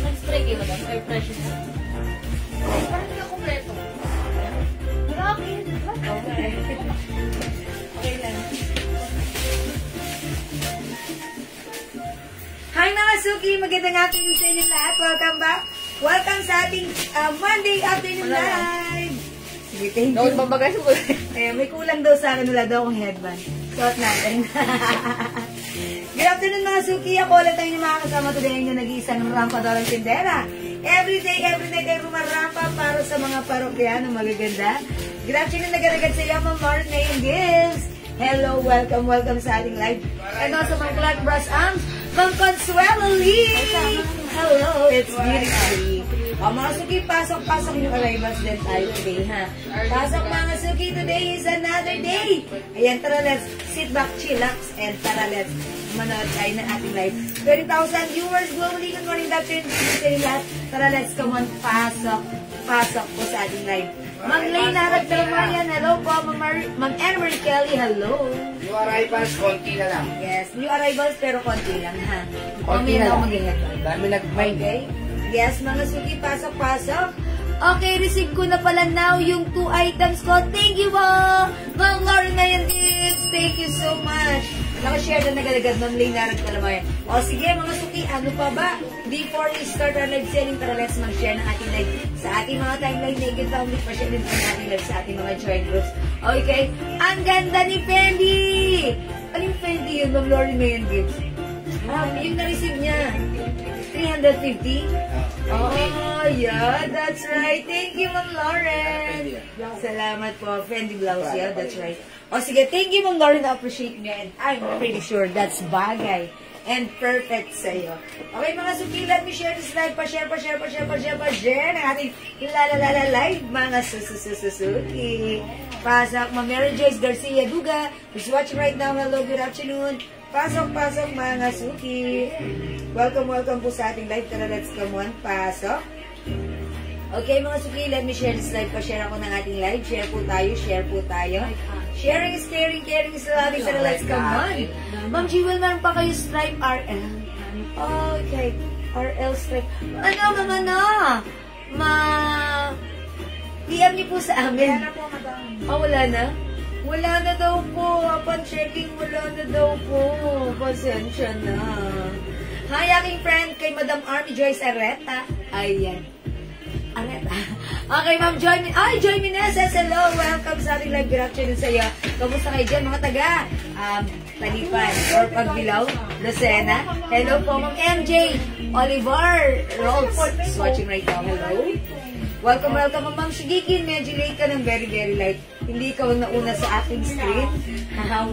Nag-spray kayo ba? Air pressure na? Parang hindi ka kompleto. Marami. Okay lang. Hi mga Suki! Magandang afternoon sa inyo lahat. Welcome back. Welcome sa ating Monday afternoon live. Sige, thank you. Babagas mo. May kulang daw sa akin. Wala daw akong headband. Suot natin. Good afternoon mga Suki. Ako ulit tayo yung mga kasama today yung nag-iisang rampadorang tindera. Every day, every night ay rumarampa para sa mga parokyano magaganda. Good afternoon nagagad sa iyo, Ma'am Lauren Mayon Gibbs. Hello, welcome, welcome sa ating live. And also Ma'am Clark Brass Arms, Ma'am Consuelo Lee. Hello, it's beautiful. Mga Suki, pasok-pasok yung arrivals din tayo today, ha? Pasok mga Suki, today is another day. Ayan, tara, let's sit back, chillax, and tara, let's manood tayo ng ating live. 20,000 viewers globally. Good morning, Dr. and lahat. Tara, let's come on, pasok po sa ating live. Ma'am Lena Ragdalamayan, hello po. Ma'am Emery Kelly, hello. New arrivals, konti na lang. Yes, new arrivals pero konti lang, ha? Konti na lang. Mag-iheadband. Dami nag-mind. Okay. Yes, mga Suki, pasok-pasok. Okay, receive ko na pala now yung 2 items ko. Thank you po, Ma'am Lauren Mayon Gibbs. Thank you so much. Nakashare na nagalagad, Ma'am Lena Ragdalamayan. O sige, mga Suki, ano pa ba? Before we start our live selling, tara let's mag-share ng ating live sa ating mga timeline. Naked family, pa-share din sa ating live sa ating mga joint groups. Okay? Ang ganda ni Fendi! Ano yung Fendi yun, Ma'am Lauren Mayon Gibbs? Yung na-receive niya. 350? Oh, yeah, that's right. Thank you, Ma'am Lauren. Salamat po. Fendi blouse, yeah, that's right. O sige, thank you, Ma'am Lauren. I-appreciate niya. And I'm pretty sure that's bagay and perfect sa'yo. Okay, mga Suki, let me share this live. Pa-share ng ating lalala live, mga Suki. Pasok, Ma'am Mary Joyce Garcia Duga, who's watching right now. Hello, good afternoon. Pasok, mga Suki. Welcome po sa ating live. Tara, let's come on. Pasok. Okay, mga Suki, let me share this live. Pa-share ako ng ating live. Share po tayo. Sharing is caring, caring is loving. Tara, let's come on. Ma'am Jewel, meron pa kayo stripe RL. Okay. RL stripe. PM niyo po sa amin. Wala na po, madam. Wala na? Wala na daw po. Upon checking, wala na daw po. Pasensya na. Hi, aking friend kay Madam Army Joyce Areta. Ayan. Areta. Okay, Ma'am Joy. Ay, Joy Meneses. Hello. Welcome sa ating live. Good afternoon sa iyo. Kamusta kayo dyan, mga taga? Talipan or Pagbilaw. Lucena. Hello po, Ma'am MJ. Oliver Rolls. Watching right now. Hello. Welcome, Ma'am Shigikin. Medyo late ka ng very, very late. Hindi ka nauna sa aking screen.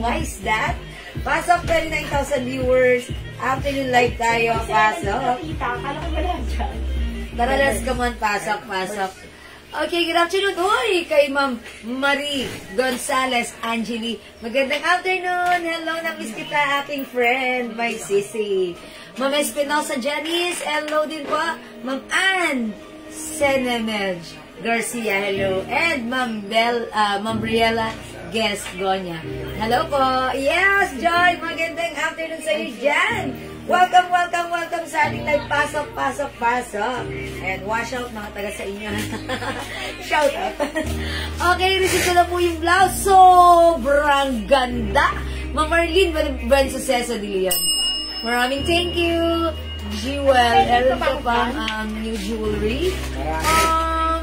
Why is that? Pasok, 29,000 viewers. Afternoon live tayo. Pasok. Tara, let's come on. Pasok. Okay, good afternoon. Uy, kay Ma'am Marie Gonzalez Angeli. Magandang afternoon. Hello, na-miss kita, aking friend, my sisi. Ma'am Espinosa Janice. Hello din po. Ma'am Ann Senemej Garcia, hello. And Ma'am Briella Gesgonia. Hello po. Yes, Joy. Magandang afternoon sa iyo dyan. Welcome sa ating live. Pasok. And wash out mga taga sa inyo. Shout out. Okay, receive ko na po yung blouse. Sobrang ganda. Ma'am Marlene Bensuceso de Leon. Maraming thank you. Jewel, meron ka pang new jewelry?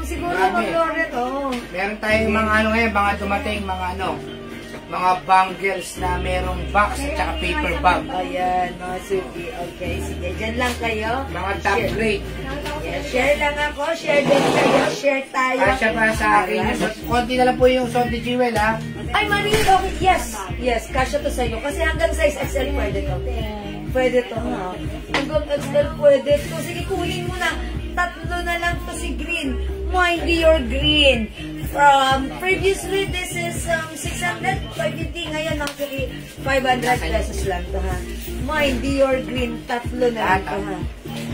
Siguro mag-Loret, Meron tayong mga ngayon, mga dumating, mga bangles na merong box at saka paper bag. Ayan, mga Suki. Okay, sige, dyan lang kayo. Mga top grade. Yeah, share lang ako, share din kayo, share tayo. Kasya para sa akin. Konti na lang po yung Sonte Jewel, ha? Ay, Marie, okay. Yes. Yes, kasya to sa'yo. Kasi hanggang size XL pwede to. Pwede to, ha? Hanggang XL pwede to. Sige, kunin mo na. Tatlo na lang to si green. Mindy your green. Previously, this is 600, 550. Ngayon, actually, 500 pesos lang to, ha? Mindy your green. Tatlo na lang to, ha?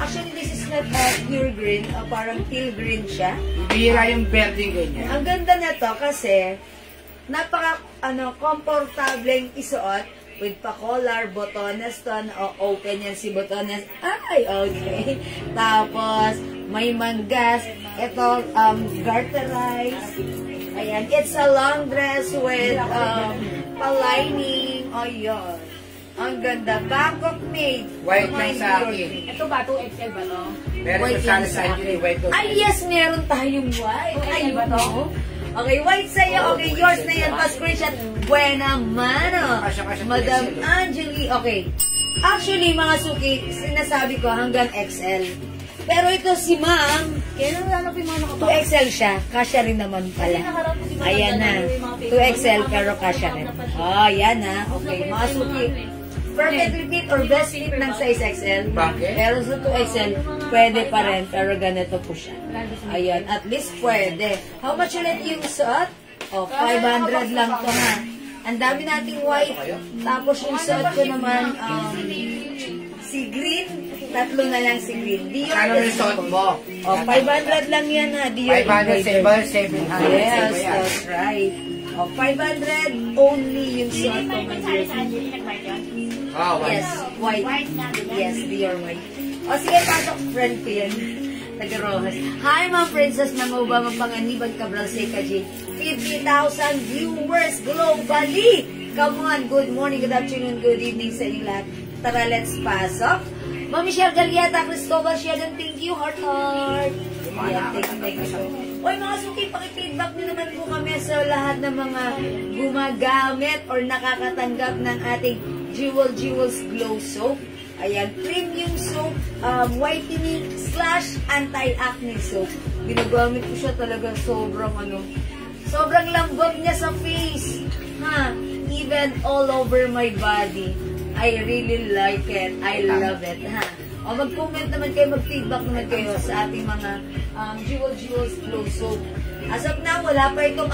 Actually, this is not pure green. Parang teal green siya. Bihira yung berdeng ganyan. Ang ganda na to kasi napaka komportableng isuot with pa-collar, botones to, open yan si botones. Ay, okay. Tapos, may manggas. Ito, garterized. Ayan, it's a long dress with pa-lining. Ayan. Ang ganda. Bangkok made. White lang sa akin. Ito ba? 2XL ba to? Meron White sa lang sa Angeline, white to. Ay, yes, meron tayong white. Ay, ba to? Okay, white sa'yo. Okay, yours na yan. Pa-screenshot. Buena mano. Madam Angeline. Okay. Actually, mga suki, sinasabi ko hanggang XL. Pero ito si ma'am, Kaya nang lalapin mo 2XL siya. Kasya rin naman pala. Ayan na. 2XL pero kasya rin. Oh, yan na. Okay, mga suki. Perfectly fit or best fit ng size XL. Bakit? Pero sa 2XL, pwede pa rin. Pero ganito po siya. Ayan, at least pwede. How much ulit yung suot? Oh, 500 lang to ha. Ang dami nating white. Tapos yung suot ko naman, si green. Tatlo na lang si green. Dior Ano yung suot mo? Oh, 500 lang yan ha. Dior 500, embroidered. 700. Yes, that's right. Oh, 500 only yung suot ko. Oh, Yes, white. Yes, Dior white. O sige, pasok, friend ko yan. Taga-Rojas. Hi, mga princess na mauba mapanganiban Cabral Seca J. 50,000 viewers globally. Come on, good morning, good afternoon, good evening sa inyo lahat. Tara, let's pasok. Ma'am Michelle Galieta, Cristobal Sheldon, thank you, heart. Ayan, thank you. Oy, mga suki, pakifeedback nyo naman po kami sa lahat ng mga gumagamit or nakakatanggap ng ating Jewels Glow Soap. Ayan, premium soap, whitening / anti-acne soap. Ginagamit ko siya talaga sobrang lambot niya sa face. Ha? Even all over my body. I really like it. I love it. Ha? O mag-comment naman kayo, mag-feedback naman kayo sa ating mga Jewels Glow Soap. As of now, wala pa itong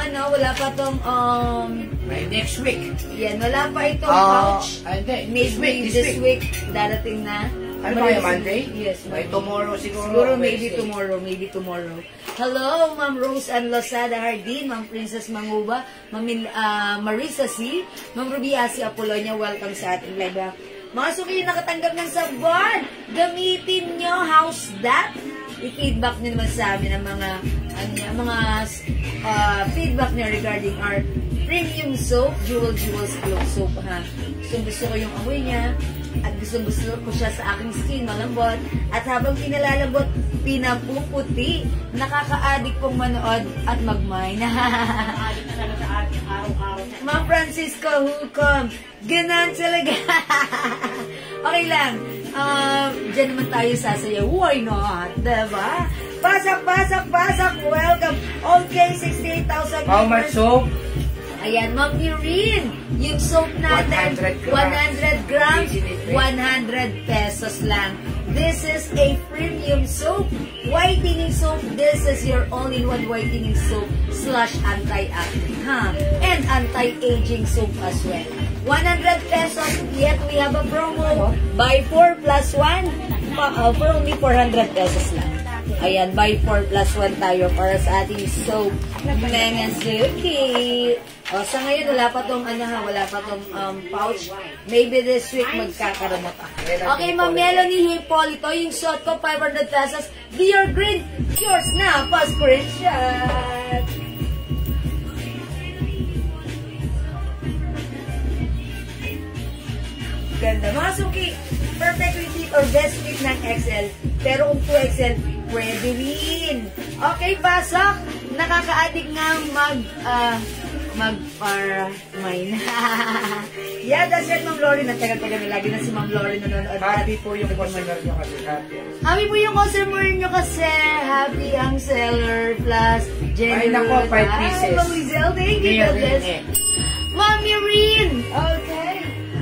By next week. yan, wala pa itong pouch. This This week, darating na. Ano ba yung Monday? Yes, By tomorrow siguro. Siguro maybe tomorrow. Hello, Ma'am Rose and Losada Hardin, Ma'am Princess Manguba, Ma'am Marisa C, Ma'am Rubiasi Apolonia, welcome sa ating live. Mga suki nakatanggap ng sabon, gamitin nyo, how's that? I-feedback nyo naman sa amin ang mga feedback nyo regarding our premium soap, Jewels Glow Soap, ha? Gusto ko yung amoy niya, at gusto ko siya sa aking skin, malambot, at habang pinalalambot, pinapuputi, nakaka-addict pong manood at mag-mine. Ma'am Francisco Hukom, ganan talaga. Okay lang, dyan naman tayo sasayaw, why not, diba? Pasok, welcome. Okay, 68,000. How much soap? Ayan, Ma'am Irene, yung soap natin, 100 grams, 100 pesos lang. This is a premium soap, whitening soap. This is your all-in-one whitening soap / anti-acne, and anti-aging soap as well. 100 pesos, yet we have a promo, buy 4 plus 1, for only 400 pesos lang. Ayan, buy 4 plus 1 tayo para sa ating soap. Mga suki. O, sa ngayon, wala pa tong pouch. Maybe this week magkakaroon na pa. Okay, Ma'am Melanie Hipolito, yung suot ko, 500 pesos. Dior Green, yours na, pa-screenshot. Ganda. Mga suki, perfectly fit or best fit ng XL. Pero kung 2XL, pwede rin. Okay, pasok. Nakaka-addict nga mag-mine. Yeah, that's it, Ma'am Lori. Nagtagal-tagal na lagi na si Ma'am Lori nanonood. Happy po yung customer nyo kasi. Happy po yung customer nyo kasi. Happy ang seller plus Ay, nako, 5 pieces. Ma'am Lizelle, thank you. God bless. Ma'am Irene. Okay.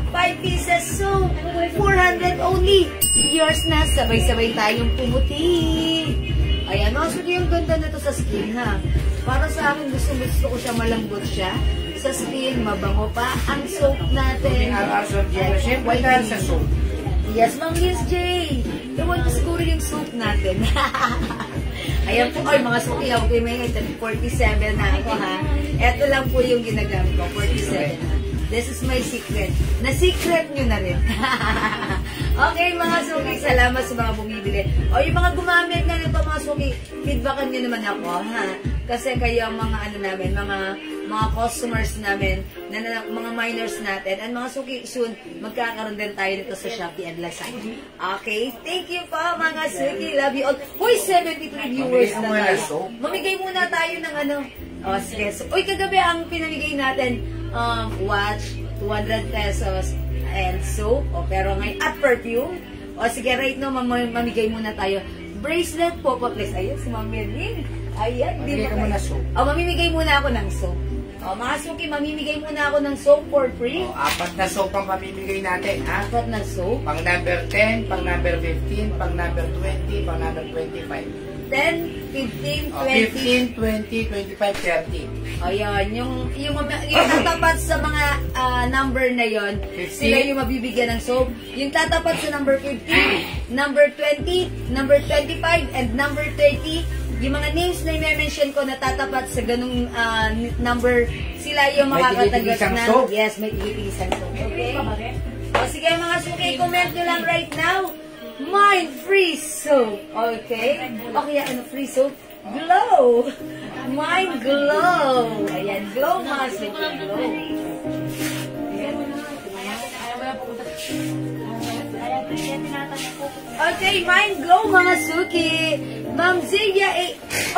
5 pieces, so 400 only. Yours na, sabay-sabay tayong pumuti. Ayan, actually yung ganda na to sa skin, ha. Para sa akin, gusto ko siya, malambot siya. Sa skin, mabango pa. Ang soap natin. Siyempre dahil sa soap. Yes, Ma'am Liz J. Iwan ko siguro yung soap natin. Ayan po, ay mga suki, okay, may 47 na ako, ha. Ito lang po yung ginagamit ko, 47. This is my secret. Na-secret nyo na rin. Okay, mga suki, salamat sa mga bumibili. O yung mga gumamit na nito, mga suki, feedbackan nyo naman ako, ha. Kasi kayo ang mga ano namin, mga customers namin, mga miners natin, and mga suki, soon, magkakaroon din tayo nito sa Shopee and Lazada. Okay? Thank you po, mga suki. Love you all. Uy, 73 viewers na tayo. Mamigay muna tayo ng ano. O, sige. Uy, kagabi ang pinamigay natin, watch, 200 pesos, and soap, o, pero ngayon, at perfume. O, sige, right now, mamigay muna tayo. Bracelet po, please. Ayun, si Ma'am Merlin. Ayan, mamigay ka muna soap. O, mamimigay muna ako ng soap. O, mga suki, mamimigay muna ako ng soap for free. O, 4 na soap ang mamimigay natin, ha? 4 na soap. Pang number 10, pang number 15, pang number 20, pang number 25. 10, 15, 20. 15, 20, 25, 30. Ayan, yung tatapat sa mga number na yon, sila yung mabibigyan ng soap. Yung tatapat sa number 15, number 20, number 25, and number 30, yung mga names na i-mention ko na tatapat sa ganung number, sila yung makakatanggap na. Soap. Yes, may tigitigisang soap. Okay? O sige mga suki, comment nyo lang right now. Mind free soap. Okay? Okay, ano free soap? Glow. Mind glow. Ayan, glow mga suki. Glow. Okay, mind glow mga suki. Ma'am Zia,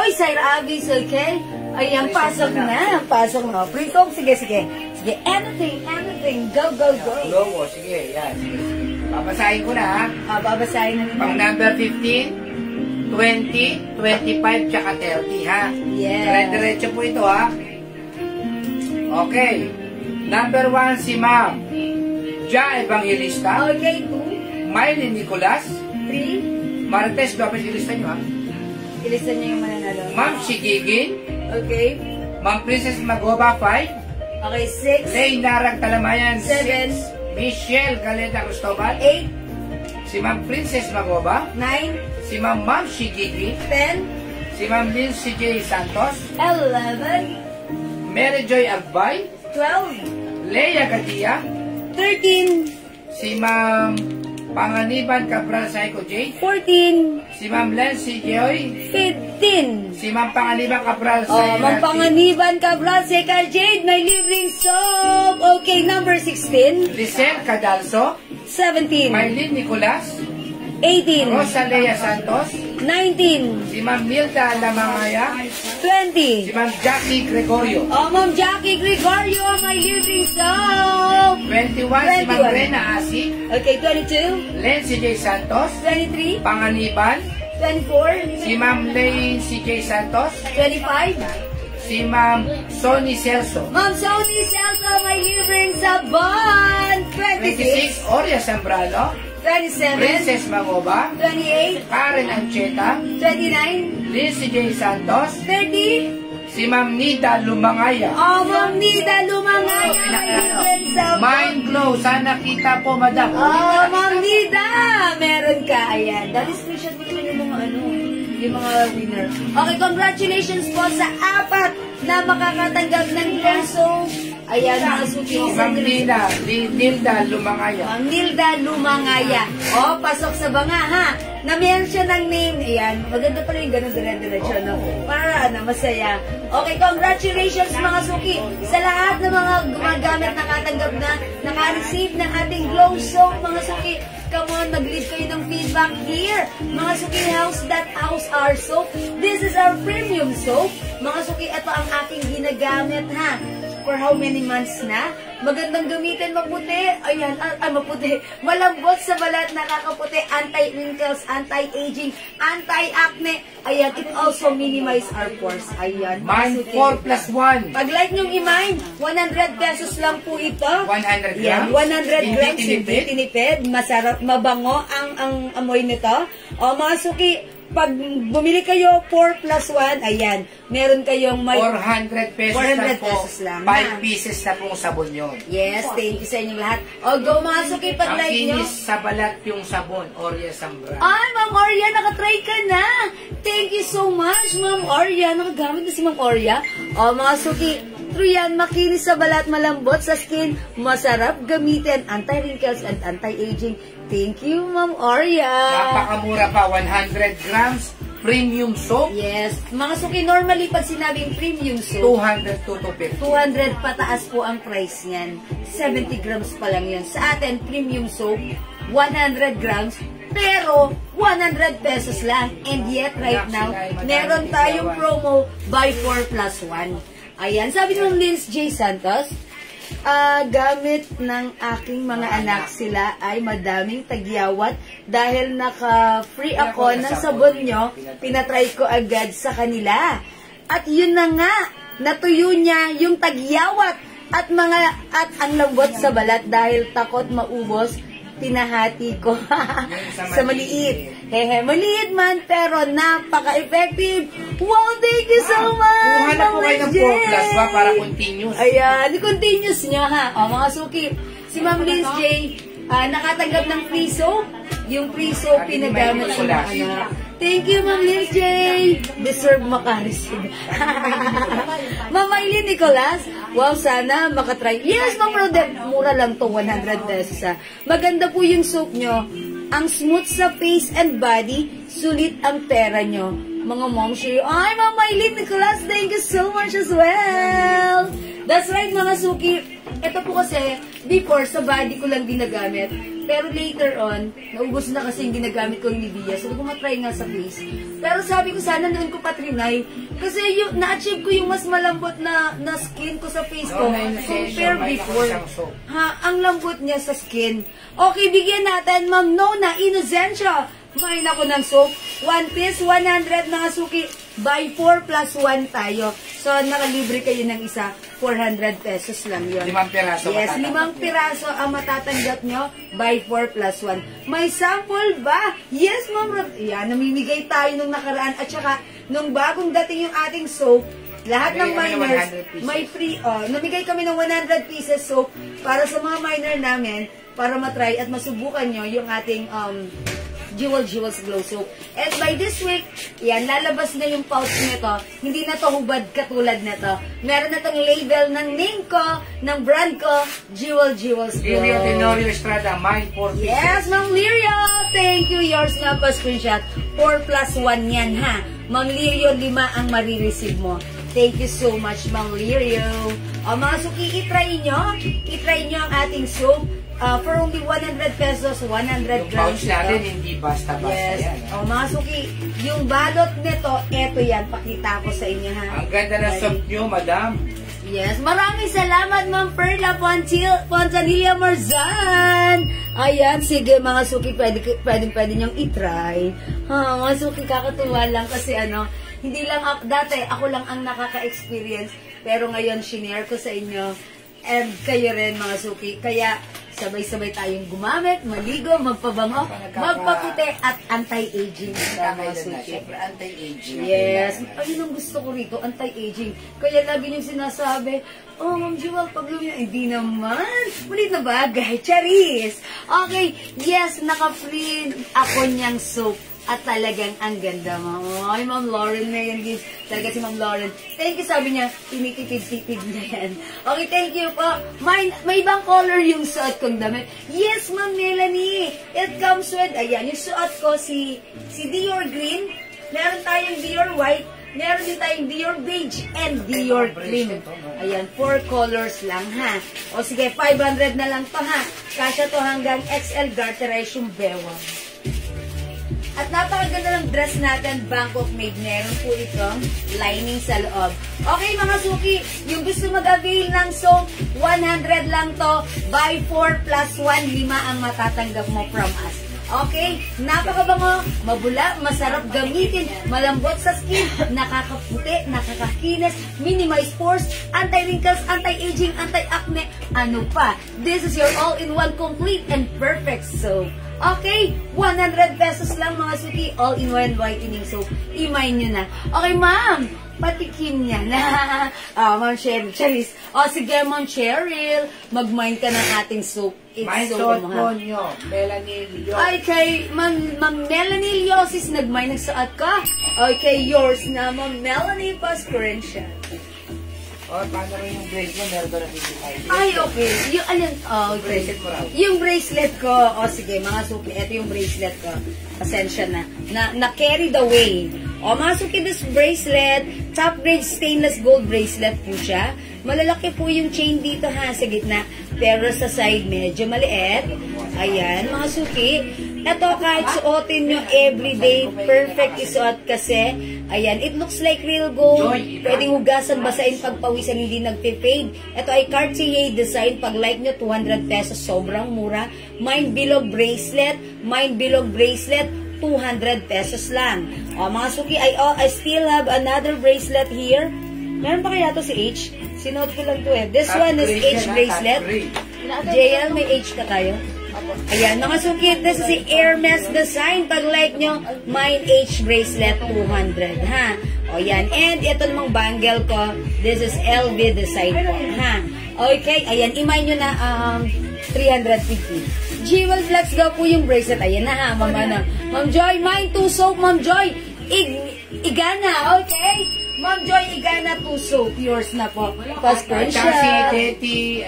oy, Syra Avis, okay? Ayan, pasok na. Pasok na. Free soap, sige. Sige, anything. Go. Glow, sige, yan. Babasahin ko na, ha? Babasahin na nito. Pang number 15, 20, 25, tsaka 30, ha? Yes. Dire-diretso po ito, ha? Okay. Number 1, si Ma'am Ja Evangelista. Okay, 2. Mylene Nicolas. 3. Martes Lopez, ilista nyo, ha? Ilista niyo yung mananalo. Ma'am Shigigin. Okay. Ma'am Princess Magoba, 5. Okay, 6. Lay Narang Talamayan, 7. 6. Michelle Galeta Cristobal, 8. si Ma'am Princess Magoba, 9. si Ma'am Shigigi, 10. si Ma'am Lindsay J. Santos, 11. Mary Joy Agbay, 12. Leia Gadia, 13. si Ma'am Panganiban Cabral Saiko J, 14. si Ma'am Lancy Joy, 15. si Ma'am Panganiban Cabral Oh, Saiko Mampanganiban Cabral, Seka Jade, may libreng soap. Okay, number 16. Lisel Cadalso, 17. Mylene Nicolas, 18. Rosalea Santos, 19. si Ma'am Milda Lamangaya, 20. si Ma'am Jackie Gregorio, Oh, Ma'am Jackie Gregorio, may libreng soap. 21, si Ma'am Rena Asi, Okay, 22. Lency J. Santos, 23. Panganiban, 24. si Ma'am Lency J. Santos, 25. si Ma'am Sonny Celso, Ma'am Sony Celso, may libreng sabon. 26. 26, Oria Zambrano, 27. Princess Magoba, 28. Karen Ancheta, 29. Lindsay J. Santos, 30. si Ma'am Nida Lumangaya. Oh, Ma'am Nida Lumangaya, may libreng sabon. Mind glow, sana kita po, madam. Oh, Ma'am Nida, meron ka. Ayan. Dati screenshot mo naman yung mga yung mga winner. Okay, congratulations po sa 4 na makakatanggap ng glow soap. Ayan, mga suki. Ma'am Nilda Lumangaya. Ma'am Nilda Lumangaya. Oh, pasok sa banga, ha? Na-mention ng name. Ayan, maganda pala yung ganun dire-diretso, no? Para, masaya. Okay, congratulations mga suki sa lahat ng mga gumagamit, nakatanggap na, naka-receive ng ating glow soap, mga suki. Come on, mag-leave kayo ng feedback here. Mga suki, how's our soap? This is our premium soap. Mga suki, ito ang aking ginagamit, ha? for how many months na. Magandang gamitin, maputi. Ayan, maputi. Malambot sa balat, nakakaputi, anti-wrinkles, anti-aging, anti-acne. Ayan, it also minimize our pores. Ayan. Mind 4+1. Pag like nyong i-mind, 100 pesos lang po ito. 100 Yan, grams. 100 grams, Hindi hindi tinipid. Masarap, mabango ang amoy nito. O mga suki, pag bumili kayo 4+1, ayan, meron kayong may 400 pesos 400 lang po. pesos lang, 5 ha? pieces na pong sabon yun. Yes, thank you sa inyong lahat. O go mga suki, pag Ang like nyo. kinis sa balat yung sabon, Oria Sambra. Ay, Ma'am Oria, nakatry ka na. Thank you so much, Ma'am Oria. Nakagamit na si Ma'am Oria. O mga suki, true yan, makinis sa balat, malambot sa skin, masarap gamitin, anti-wrinkles and anti-aging. Thank you, Ma'am Oria. Napakamura pa, 100 grams, premium soap, Yes. Mga suki, normally pag sinabing premium soap, 200 to 250. 200 pataas po ang price niyan. 70 grams pa lang yun. Sa atin, premium soap, 100 grams, pero 100 pesos lang. And yet, right now, meron tayong promo, buy 4+1. Ayan, sabi ng Linz J. Santos, gamit ng aking mga anak sila ay madaming tagyawat dahil naka-free ako ng sabon nyo, pinatry ko agad sa kanila. At yun na nga, natuyo niya yung tagyawat at ang lambot sa balat dahil takot maubos, pinahati ko sa maliit. Hehe, maliit man pero napaka-effective. Wow, thank you so much! Kuha na po kayo ng 4+1 para continuous. Ayan, continuous nyo ha. O mga suki, si Ma'am Liz J, nakatanggap ng free soap. Yung free soap, pinagamit sa mga anak. Thank you, Ma'am Liz J. Deserve makareceive. Ma'am Maylin Nicolas, wow, sana makatry. Yes, Ma'am Rodel, mura lang to, 100 pesos ha. Maganda po yung soap nyo. Ang smooth sa face and body, sulit ang pera nyo. Mga mom share. Ay, Ma'am Maylin Nicolas, thank you so much as well. That's right, mga suki. Ito po kasi, before, sa body ko lang ginagamit. Pero later on, naubos na kasi yung ginagamit ko yung Nivea. So, kumatry nga sa face. Pero sabi ko, sana noon ko pa trinay. Kasi na-achieve ko yung mas malambot na skin ko sa face ko. Compare before. Ha, ang lambot niya sa skin. Okay, bigyan natin, Ma'am Nona Inocencio. Kumain ako ng soap. 1 piece, 100 mga suki. Buy 4+1 tayo. So, nakalibre kayo ng isa. 400 pesos lang yun. 5 piraso. Yes, 5 piraso ang matatanggap nyo. Buy 4+1. May sample ba? Yes, Ma'am. Yan, namimigay tayo nung nakaraan. At saka, nung bagong dating yung ating soap, lahat ng minors, may free, namigay kami ng 100 pieces soap para sa mga minor namin, para matry at masubukan nyo yung ating, Jewels Glow Soap. And by this week, yan, lalabas na yung pouch nito. Hindi na to hubad katulad nito. Meron na tong label ng name ko, ng brand ko, Jewels Glow. Lirio Tenorio Estrada, mine 4 pieces. Yes, Ma'am Lirio! Thank you. Yours nga pa screenshot. 4+1 yan, ha? Ma'am Lirio, 5 ang marireceive mo. Thank you so much, Ma'am Lirio. Mga suki, itry nyo ang ating soap. For only 100 pesos, 100 grams. Pouch natin, hindi basta-basta yes. yan. Mga suki, yung balot nito, eto yan, pakita ko sa inyo ha. Ang ganda ng soap nyo, madam. Yes, maraming salamat, Ma'am Perla Pontanilla Marzan. Ayan, sige mga suki, pwede nyong itry. Mga suki, kakatuwa lang kasi hindi lang ako, dati ako lang ang nakaka-experience, pero ngayon, shinare ko sa inyo, and kayo rin mga suki, kaya sabay-sabay tayong gumamit, maligo, magpabango, magpaputi, at anti-aging. Siyempre, anti-aging. Yes. Ayun ang gusto ko rito, anti-aging. Kaya lagi niyong sinasabi, oh, Ma'am Jewel, pag lumiyan, hindi naman. Malit na bagay. Charis. Okay, yes, naka-free ako niyang soap. At talagang ang ganda mo. Ay, Ma'am Lauren na yan. Talaga si Ma'am Lauren. Thank you, sabi niya, tinitipid-tipid na yan. Okay, thank you po. May ibang color yung suot kong damit. Yes, Ma'am Melanie. It comes with, ayan, yung suot ko, si Dior Green. Meron tayong Dior White. Meron din tayong Dior Beige and Dior Cream. Ayan, 4 colors lang, ha. O sige, 500 na lang to, ha. Kasya to hanggang XL Garterized yung bewang. At napakaganda ng dress natin, Bangkok made. Meron po itong lining sa loob. Okay mga suki, yung gusto mag-avail ng soap, 100 lang to. Buy 4 plus 1, 5 ang matatanggap mo from us. Okay? Napakabango, mabula, masarap gamitin, malambot sa skin, nakakaputi, nakakakinis, minimize pores, anti-wrinkles, anti-aging, anti-acne, ano pa? This is your all-in-one complete and perfect soap. Okay? 100 pesos lang mga suki, all-in-one whitening soap. I-mine nyo na. Okay, ma'am? Patikim niya na. Ma'am Cheryl, Charis. Sige, Ma'am Cheryl, mag-mine ka ng ating soap. May suot po nyo, Melanie Lyosis. Ay, kay Ma'am Melanie Lyosis, nag-mine, nagsuot ka. Okay, yours na, Ma'am Melanie Pascurencia. Paano rin yung bracelet? Meron doon na bibigay. Ay, okay. Yung, alin, okay. Bracelet mo raw. Yung bracelet ko, sige, mga suki, ito yung bracelet ko. Pasensya na. Na-carried away. Mga suki, this bracelet, top grade stainless gold bracelet po siya. Malalaki po yung chain dito ha, sa gitna. Pero sa side, medyo maliit. Ayan, mga suki. Ito, kahit suotin nyo everyday, perfect isuot kasi. Ayan, it looks like real gold. Pwedeng hugasan, basain, pagpawisan, hindi nagpe-fade. Ito ay Cartier design. Pag like nyo, 200 pesos. Sobrang mura. Mind Bilog bracelet. Mind Bilog bracelet. 200 pesos lang. Mga suki, I still have another bracelet here. Meron pa kaya to si H? Sinuot ko lang to eh. This one is H bracelet. JL, may H ka tayo? Ayan, mga suki, this is si Hermes design. Pag like nyo, mine H bracelet 200, ha? Yan. And ito namang bangle ko, this is LV design po, ha? Okay, ayan, i-mine nyo na 350. Jewel Flex daw po yung bracelet. Ayan na ha, Ma'am Joy, mine 2 soap, Ma'am Joy. Igana, okay? Ma'am Joy, Igana 2 soap. Yours na po. Pascurencia. Si Teti,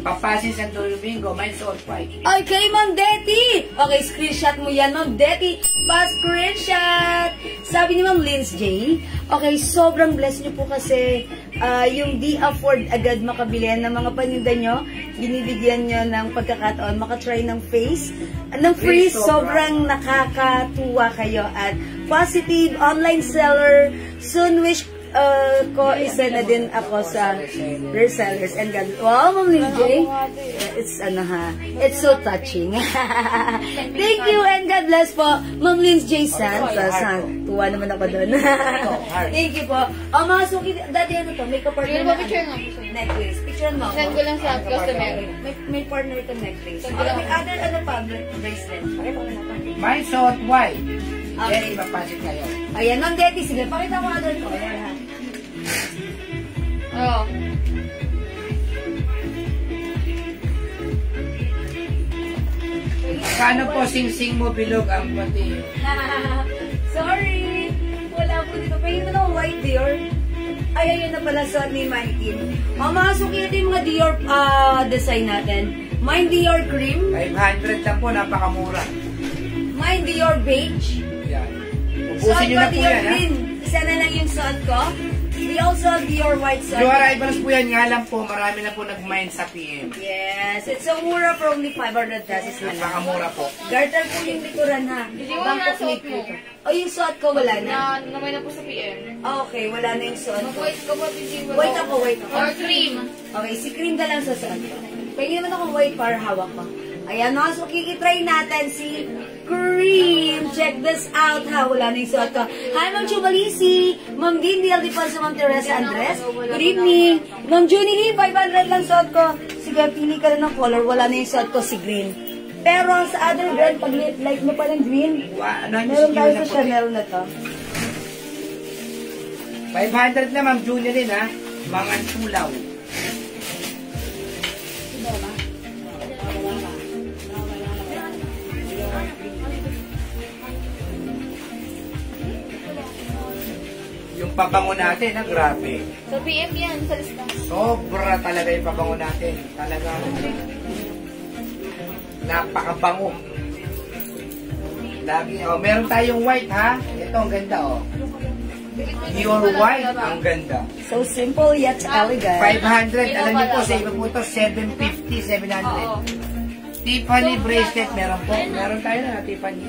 Papasin Santo Domingo, mine suot white. Okay, Ma'am Deti. Okay, screenshot mo yan, Ma'am Deti. Screenshot. Sabi ni Ma'am Linz J, okay, sobrang blessed nyo po kasi yung di afford agad makabilihan ng mga paninda nyo, binibigyan nyo ng pagkakataon makatry ng face, ng free, sobrang nakakatuwa kayo at positive online seller. Soon wish ko isa na din ako sa resellers and God. Wow, Ma'am Linz J. It's it's so touching. Thank you and God bless po, Ma'am Linz J. Santos. Tuwa naman ako doon. Thank you po. Mga suki, dati ano to? Makeup partner na necklace. Picture mo. Send ko lang sa customer. May partner ito necklace. May other bracelet. Mine suot white. Okay. Papasin kayo. Ayan, Ma'am Deti, sige. Pakita mo other ko. Ayan ha. Oo. Kano po sing-sing mo bilog ang pati? Sorry. Wala po dito. Pahingin mo ng white Dior. Ay, ayun na pala sa ni Mannequin. Mga suki, ito yung mga Dior design natin. Mine Dior cream. 500 lang po, napakamura. Mine Dior beige. Yan. Suot Ubusin nyo ko na po Dior yan, ha? green. Isa na lang yung suot ko. We also have Dior white suot. Yung arrivals po yan, nga lang po, marami na po nag-mine sa PM. Yes. It's so mura for only 500 pesos na lang. Napakamura po. Garter po yung likuran ha. Hindi mo Bangkok na suot make mo. ito. O yung suot ko wala na. Namay na po sa PM. Okay, wala na yung suot ko. Mag-white ka ba? White ako, white ako. Or cream. Okay, si cream na lang sa suot ko. Pwede naman ako white para hawak ko. Ayan, mga so kikitry natin si Cream. Check this out ha. Wala na yung suot ko. Hi, Ma'am Chubalisi. Ma'am Dean Dialdifonso, Ma'am Teresa Andres. Good evening. Ma'am Junie Lee, 500 lang suot ko. Sige, pili ka na ng color. Wala na yung suot ko, si green. Pero sa other brand, pag like mo pa ng green, meron tayo sa Chanel na to. 500 na, Ma'am Julia din, ha? Mga tulaw. Yung pabango natin, ha? Grabe. Sa PM yan, sa lista. Sobra talaga yung pabango natin. Talaga. Napakabango. Lagi, meron tayong white, ha? Ito, ang ganda, oh. Dior white, ang ganda. So simple yet elegant. 500, alam niyo po, sa iba po ito, 750, 700. Oo. Tiffany bracelet, meron po. Meron tayo na, Tiffany.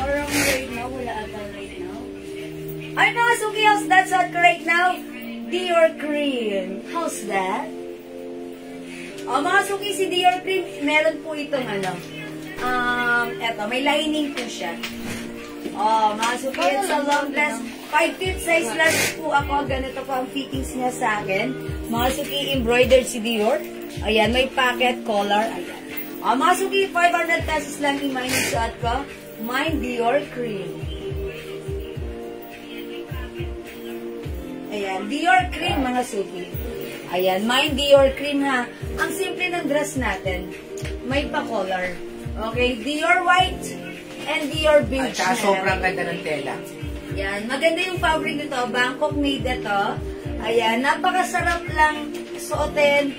Parang right now, wala ata right now. Ay, mga Suki, how's that suot ko right now? Dior Cream. How's that? Mga Suki, si Dior Cream, meron po itong eto, may lining po siya. Mga Suki, it's a long dress. 5 feet size large po ako. Ganito po ang fittings niya sa akin. Mga Suki, embroidered si Dior. Ayan, may pocket collar. Ayan. Mga Suki, 500 pesos lang yung suot ko. Mine Dior Cream. Ayan, Dior Cream, mga Suki. Ayan, mine Dior Cream ha. Ang simple ng dress natin. May pa-collar. Okay, Dior White and Dior Beige. At sobrang ganda ng tela. Ayan, maganda yung fabric nito. Bangkok made ito. Ayan, napakasarap lang suotin.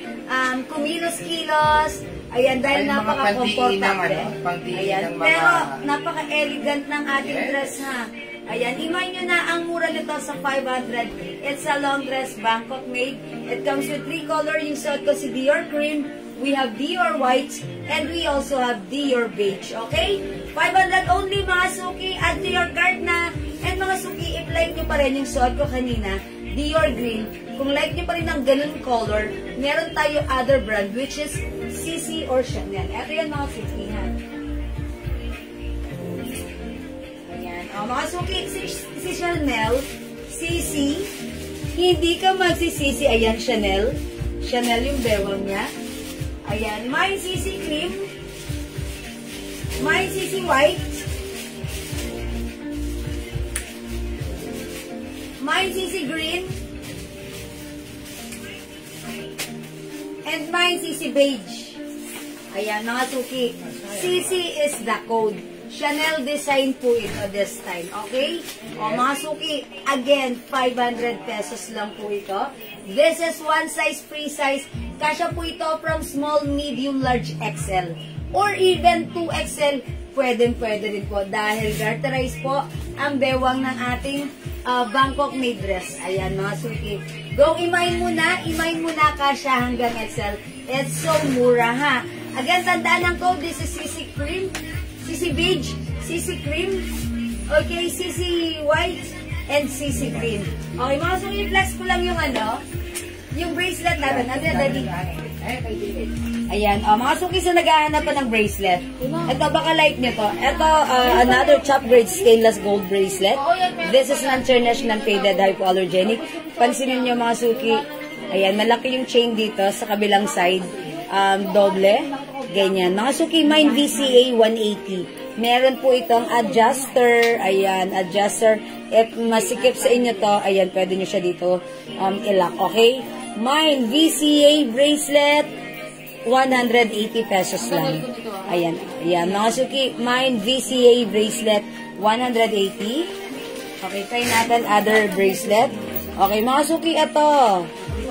Kumilos-kilos. Ayan, dahil napaka-comfortable. Ayan, pero napaka-elegant ng ating dress ha. Ayan, imagine nyo na ang mura nito sa 500. It's a long dress, Bangkok made. It comes with 3 color. Yung suot ko si Dior Cream. We have Dior White. And we also have Dior Beige. Okay? 500 only, mga Suki. Add to your cart na. And mga Suki, if like nyo pa rin yung suot ko kanina, Dior Green. Kung like nyo pa rin ang ganun color, meron tayo other brand, which is CC or Chanel. Ito yan, mga Suki, ha? Mga Suki, si Chanel, CC, hindi ka magsisisi. Ayan, Chanel. Chanel yung bewang niya. Ayan, may CC cream. May CC white. May CC green. And may CC beige. Ayan, mga Suki. CC is the code. Chanel design po ito this time. Okay? Mga Suki, again, 500 pesos lang po ito. This is one size, free size. Kasya po ito from small, medium, large, XL. Or even 2XL, pwede rin po. Dahil garterized po ang bewang ng ating Bangkok made dress. Ayan, mga Suki. Go, imayin mo na kasya hanggang XL. It's so mura, ha? Again, tandaan ang code. This is CC Cream. CC Beige, CC Cream, okay, CC White, and CC Green. Okay, mga Suki, flex ko lang yung bracelet natin. Ayan, mga Suki, sa naghahanap pa ng bracelet. Ito, baka like nyo to. Ito, another top grade stainless gold bracelet. This is an international faded hypoallergenic. Pansinin nyo, mga Suki, ayan, malaki yung chain dito sa kabilang side. Doble. Ganyan. Mga Suki, mine VCA 180. Meron po itong adjuster. Ayan, adjuster. If masikip sa inyo to, ayan, pwede nyo siya dito ilock. Okay? Mine VCA bracelet, 180 pesos lang. Ayan. Ayan. Mga Suki, mine VCA bracelet, 180. Okay, try natin other bracelet. Okay, mga Suki, ito.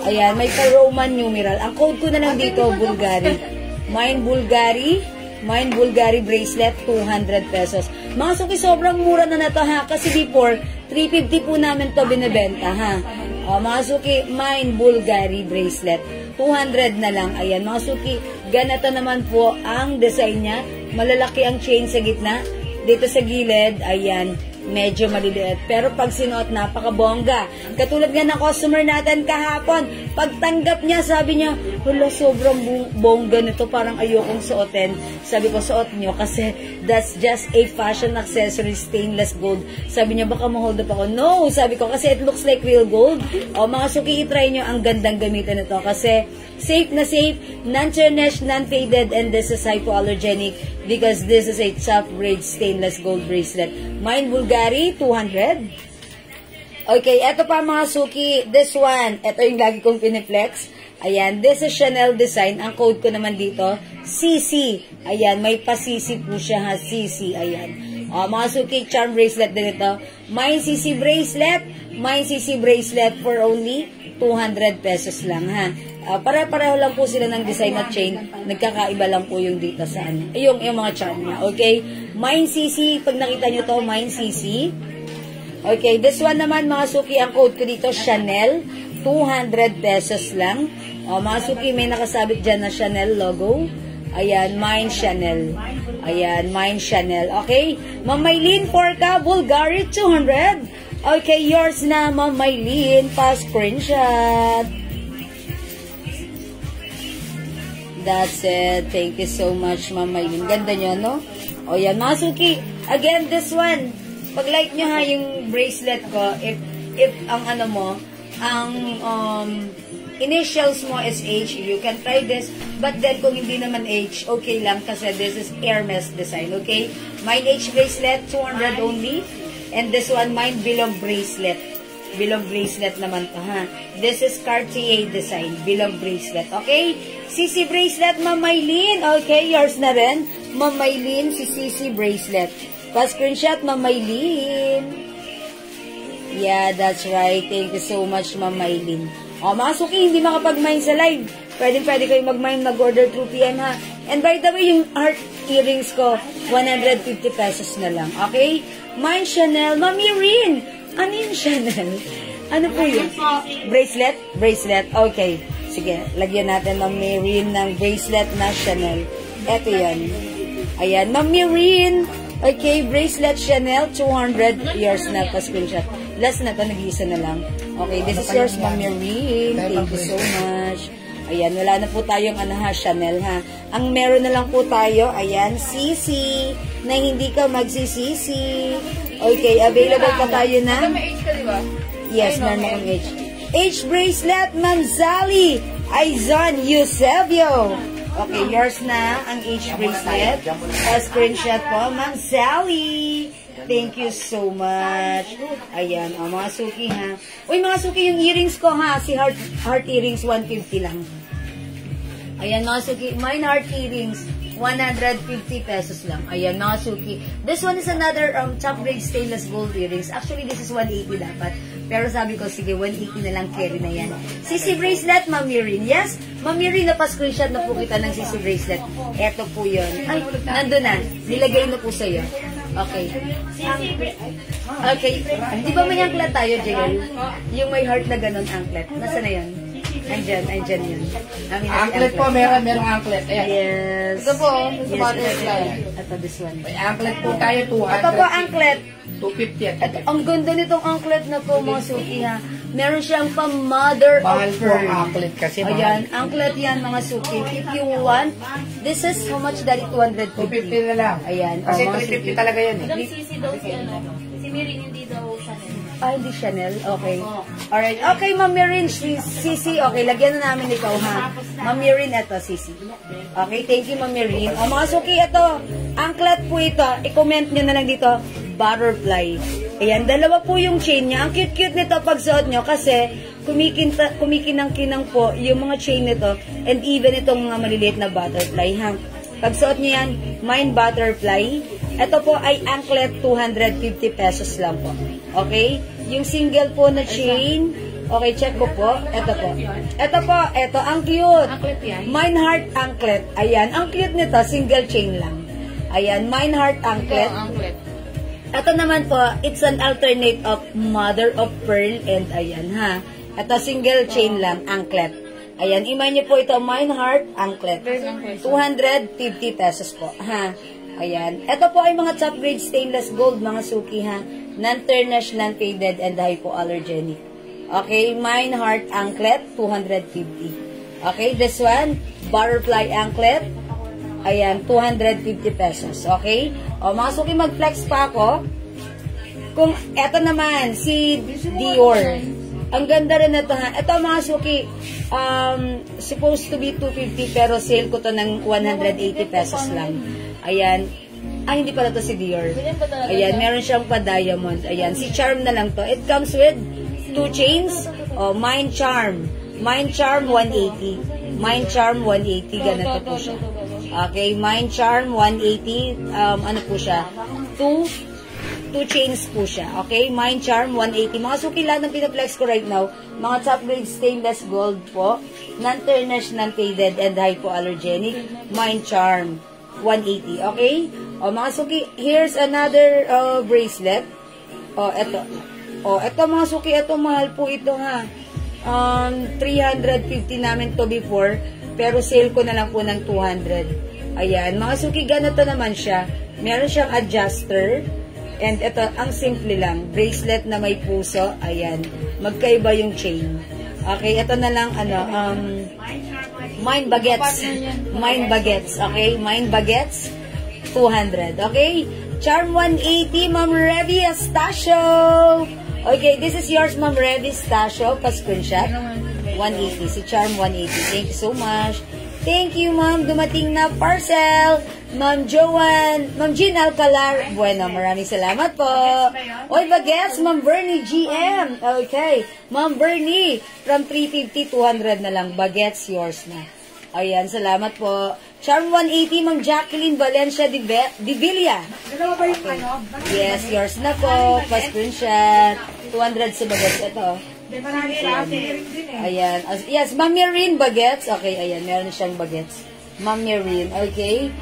Ayan, may pa-Roman numeral. Ang code ko na lang dito, Bulgari. Mine Bulgari bracelet, 200 pesos. Mga Suki, sobrang mura na to, ha? Kasi before, 350 po namin to binibenta, ha? Mga Suki, Mine Bulgari bracelet, 200 na lang. Ayan, mga Suki, ganito naman po ang design niya. Malalaki ang chain sa gitna. Dito sa gilid, ayan, medyo maliliit. Pero pag sinuot, napakabongga. Katulad nga ng customer natin kahapon, pagtanggap niya, sabi niya, wala, sobrang bongga nito, parang ayokong suotin. Sabi ko, suot niyo kasi that's just a fashion accessory, stainless gold. Sabi niya, baka ma-hold up ako. No, sabi ko, kasi it looks like real gold. Mga Suki, itry niyo, ang gandang gamitin nito kasi safe na safe, non-tarnished, non-faded, and this is hypoallergenic because this is a top grade stainless gold bracelet. Mine Bulgari, 200. Okay, eto pa mga Suki, this one, eto yung lagi kong piniflex. Ayan, this is Chanel design. Ang code ko naman dito, CC. Ayan, may pa-CC po siya, ha, CC. Ayan. Mga Suki, charm bracelet din ito. Mine CC bracelet for only 200 pesos lang, ha. Pare-pareho lang po sila ng design at chain. Nagkakaiba lang po yung dito sa ano. Yung mga charm niya. Okay? Mine CC. Pag nakita nyo to, Mine CC. Okay. This one naman, mga Suki, ang code ko dito, Chanel. 200 pesos lang. Mga Suki, may nakasabit dyan na Chanel logo. Ayan, Mine Chanel. Ayan, Mine Chanel. Okay? Ma'am Maylene, Porca, Bulgari, 200. Okay, yours na, Ma'am Maylene. Pa-screenshot. That's it. Thank you so much, Ma'am Maylene. Ganda nyo, no? O yan, mga suki. Again, this one. Pag-like nyo ha yung bracelet ko, if ang ano mo, ang initials mo is H, you can try this. But then, kung hindi naman H, okay lang kasi this is Hermes design, okay? Mine H bracelet, 200 only. And this one, mine Bilog bracelet. Bilog bracelet naman to, ha? This is Cartier design, Bilog bracelet, okay? CC bracelet, Ma'am Maylene. Okay, yours na rin. Ma'am Maylene, si CC bracelet. Pa-screenshot, Ma'am Maylene. Yeah, that's right. Thank you so much, Ma'am Maylene. O, mga suki, hindi makapag-mine sa live. Pwede kayo mag-mine, mag-order 2 PM, ha? And by the way, yung heart earrings ko, 150 pesos na lang. Okay? Mine Chanel. Ma'am Irene, ano yung Chanel? Ano po yun? Bracelet? Bracelet. Okay. Sige, lagyan natin Ma'am Irene ng bracelet na Chanel. Eto yan. Ayan, Ma'am Irene. Okay, bracelet Chanel, 200 yours na pa-screenshot. Last na to, nag-iisa na lang. Okay, this is yours, Ma'am Irene. Thank you so much. Ayan, wala na po tayong Chanel, ha. Ang meron na lang po tayo, ayan, CC, na hindi ka magsisisi. Okay, available pa tayo na. May H ka, di ba? Yes, meron akong H. H bracelet, Ma'am Zali. Aizon Eusebio. Okay, yours na ang H bracelet. Screenshot po, Ma'am Sally. Thank you so much. Ayan, mga suki, ha. Uy, mga suki, yung earrings ko, ha. Si heart earrings, 150 lang. Ayan, mga suki. Mine heart earrings, 150 pesos lang. Ayan, mga suki. This one is another top grade stainless gold earrings. Actually, this is 180 dapat. Pero sabi ko, sige, 180 na lang, carry na yan. CC bracelet, Ma'am Irene. Yes, Ma'am Irene, napascreenshot na po kita ng CC bracelet. Eto po yun. Ay, nandun na. Nilagay na po sa'yo. Okay. Okay. Di ba may anklet tayo, JL? Yung may heart na ganun anklet. Nasaan na yan? Andyan yun. Anklet po, merong anklet. Ayan. Yes. Ito po, Yes, sa butterfly. ito, this one. May anklet po tayo, 200. Ito po, anklet. 250. Ito, ang ganda nitong anklet na po, mga suki, ha. Meron siyang mother of Mahal po pearl. ang anklet kasi. Ayan, anklet yan, mga suki. If you want, this is how much that? 250. 250 na lang. Ayan. Kasi mga 350 suki. talaga yan. Hanggang CC daw si si Mirin, hindi daw Chanel. Hindi Chanel. Okay. Alright. Okay, Ma'am Mirin, Sisi. Okay, lagyan na namin ikaw, ha. Ma'am Mirin, eto, Sisi. Okay, thank you, Ma'am Mirin. O, mga suki, ito. Anklet po ito. I-comment nyo na lang dito. Butterfly. Ayan, dalawa po yung chain niya. Ang cute-cute nito pag suot nyo kasi kumikinang-kinang po yung mga chain nito and even itong mga maliliit na butterfly, ha. Pag suot nyo yan, mine butterfly. Ito po ay anklet, 250 pesos lang po. Okay? Yung single po na chain, okay, check ko po. Ito po. Ito, ang cute. Anklet yan. Mine heart anklet. Ayan, ang cute nito, single chain lang. Ayan, mine heart anklet. Anklet. Ito naman po, it's an alternate of mother of pearl and ayan, ha. Ito, single chain lang, anklet. Ayan, imay niyo po ito, mine heart anklet. 250 pesos po, ha. Ayan. Ito po ay mga top grade stainless gold, mga suki, ha. Non-tarnished, non-faded, and hypoallergenic. Okay, mine heart anklet, 250. Okay, this one, butterfly anklet. Ayan, 250 pesos. Okay? O, mga suki, mag-flex pa ako. Kung, eto naman, si Dior. Ang ganda rin ito, ha. Ito, mga suki, supposed to be 250, pero sale ko to ng 180 pesos lang. Ayan. Hindi pala to si Dior. Ayan, meron siyang pa-diamond. Ayan, si Charm na lang to. It comes with 2 chains. O, Mine Charm. Mine Charm, 180. Mine Charm, 180. Ganito po siya. Okay, Mine Charm, 180. Ano po siya? 2 chains po siya. Okay, Mine Charm, 180. Mga suki lahat ng pinaplex ko right now, mga top grade stainless gold po, non-tarnished, non-faded, and hypoallergenic. Mine Charm, 180. Okay? O, mga suki, here's another bracelet. O, eto. O, eto mga suki, eto mahal po ito, ha. 350 namin to before, pero sale ko na lang po ng 200. Ayan, mga suki, ganito naman siya. Meron siyang adjuster. And ito, ang simple lang. Bracelet na may puso. Ayan. Magkaiba yung chain. Okay, ito na lang, Mine Baguettes. Mine Baguettes. Okay, Mine Baguettes. 200. Okay? Charm 180, Ma'am Revy Estacio. Okay, this is yours, Ma'am Revy Estacio. Pa-screenshot. 180. Si Charm 180. Thank you so much. Thank you, Ma'am. Dumating na parcel. Ma'am Joanne. Ma'am Jean Alcalar. Bueno, maraming salamat po. Oy, Baguettes. Ma'am Bernie GM. Okay. Ma'am Bernie. From 350, 200 na lang. Baguettes, yours na. Ayan, salamat po. Charm 180, Ma'am Jacqueline Valencia de Villa. Okay. Yes, yours na po. Pa-screenshot. 200 sa Baguettes. Ito. Ayan. Yes, Ma'am Mireen Baguettes. Okay, ayan. Meron siyang Baguettes. Ma'am Mireen. Okay.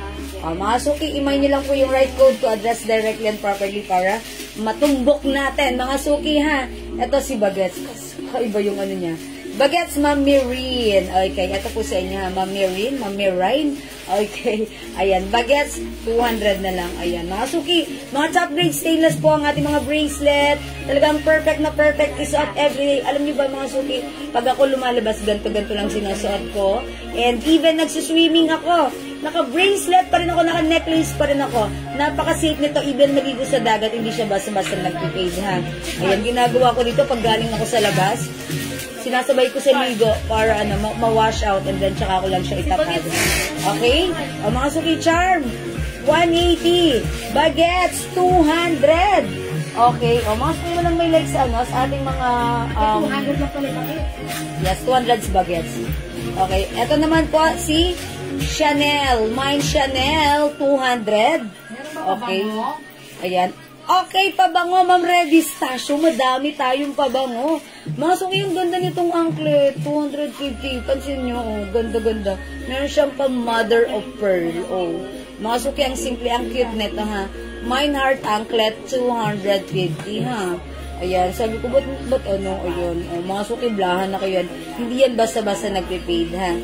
Mga suki, imay niyo lang po yung right code to address directly and properly para matumbok natin. Mga suki, ha. Ito si Baguettes. Kakaiba yung ano niya. Baguettes, Ma'am Mireen. Okay, ito po sa inyo, ha. Ma'am Mireen, Ma'am Mireen. Okay, ayan. Baguettes, 200 na lang. Ayan, mga suki. Mga top grade stainless po ang ating mga bracelet. Talagang perfect na perfect. Isuot everyday. Alam niyo ba, mga suki, pag ako lumalabas, ganto-ganto lang sinusuot ko. And even nagsuswimming ako. Naka-bracelet pa rin ako, naka-necklace pa rin ako. Napaka-safe nito, even maligo sa dagat, hindi siya basta-basta nag-page, ha. Ayan, ginagawa ko dito pag galing ako sa labas. Sinasabay ko sa ligo para ma-wash out and then tsaka ko lang siya itapad. Okay? O mga suki, Charm 180. Baguettes 200. Okay. O mga suki, walang may like sa ating mga 200 lang pala bakit? yes, 200 Baguettes. Okay. Ito naman po si Chanel. Mine Chanel 200. Okay. Ayan. Okay, pabango, Ma'am Revy Estacio. Madami tayong pabango. Mga suki, yung ganda nitong anklet. 250. Pansin nyo, oh. Ganda-ganda. Meron siyang pa mother of pearl. Oh. Mga suki, ang simple, ang cute nito, ha. Mine heart anklet, 250, ha. Ayan, sabi ko, ba't ano, ayun. Oh, mga suki, blahan na kayo yan. Hindi yan basta-basta nagpe-paid, ha.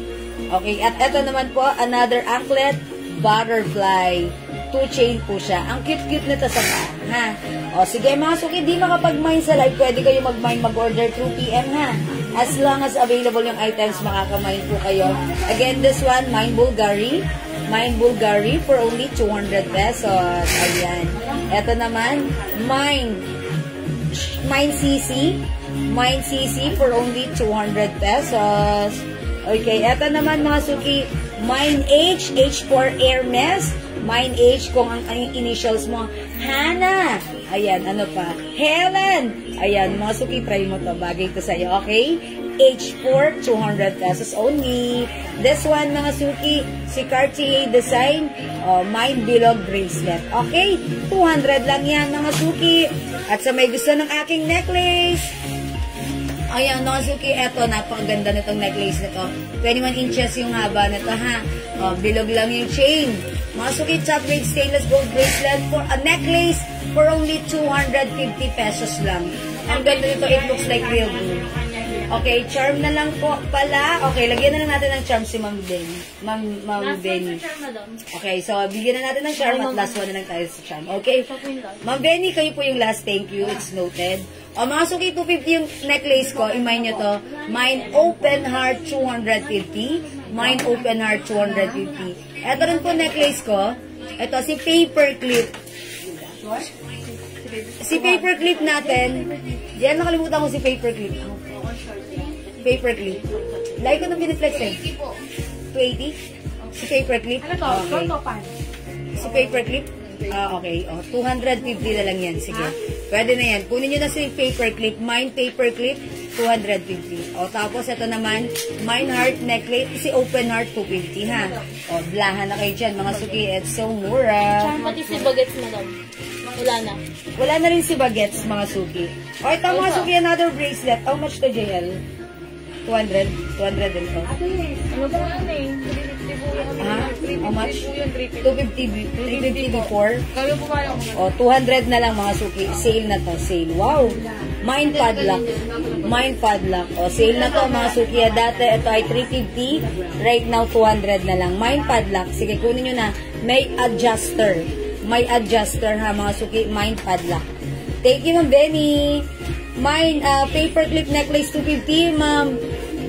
Okay, at eto naman po, another anklet, butterfly. 2 chain po siya. Ang cute-cute nito sa paa, ha? O, sige mga suki, di makapag-mine sa live, pwede kayo mag-mine, mag-order through PM, ha? As long as available yung items, makaka-mine po kayo. Again, this one, Mine Bulgari. Mine Bulgari for only 200 pesos. Ayan. Eto naman, Mine CC. Mine CC for only 200 pesos. Okay, eto naman mga suki, Mine H for Hermes. Mine H kung ang initials mo, Hannah. Ayan, ano pa? Helen. Ayan, mga suki, try mo to. Bagay to sa'yo, okay? H4, 200 pesos only. This one, mga suki, si Cartier Design, Mine Bilog Bracelet. Okay? 200 lang yan, mga suki. At sa may gusto ng aking necklace, ayan, mga suki, eto, napakaganda nitong necklace nito. 21 inches yung haba nito, ha? Bilog lang yung chain. Mga suki, top grade stainless gold bracelet for a necklace for only 250 pesos lang. Ang ganda nito, it looks like real gold. Okay, charm na lang po pala. Okay, lagyan na lang natin ng charm si Ma'am Benny. Ma'am Benny. Okay, so bigyan na natin ng charm at last one na lang tayo sa charm. Okay? Ma'am Benny, kayo po yung last. Thank you. It's noted. O mga suki, 250 yung necklace ko. I-mine nyo to. Mine Open Heart 250. Mine Open Heart 250. Ito rin po necklace ko. Ito, si Paperclip. Si Paperclip natin. Yan, nakalimutan ko si Paperclip. Paperclip. Lagi ko na biniflex eh. 280? Si Paperclip? Okay. Si Paperclip? Okay. 250 na lang yan. Sige. Pwede na yan. Kunin nyo na si Paperclip. Mine Paperclip, 250. Tapos ito naman, Mine Heart Necklace, si Open Heart, 250, ha? Blahan na kayo dyan, mga suki. It's so mura. Tsaka pati si Baguettes, madam. Wala na. Wala na rin si Baguettes, mga suki. Ito, mga suki, another bracelet. How much to, JL? 200? 200 din to. Ano ba ano eh? How much? 250 before. Kaya pumayang ko. 200 na lang mga suki. Sale na to. Sale. Wow. Mine padlock. Mine padlock. O, sale na to mga suki. Dati, ito ay 350. Right now, 200 na lang. Mine padlock. Sige, kunin nyo na. May adjuster. May adjuster ha mga suki. Mine padlock. Thank you, Ma'am Benny. Mine, paperclip necklace 250, Ma'am.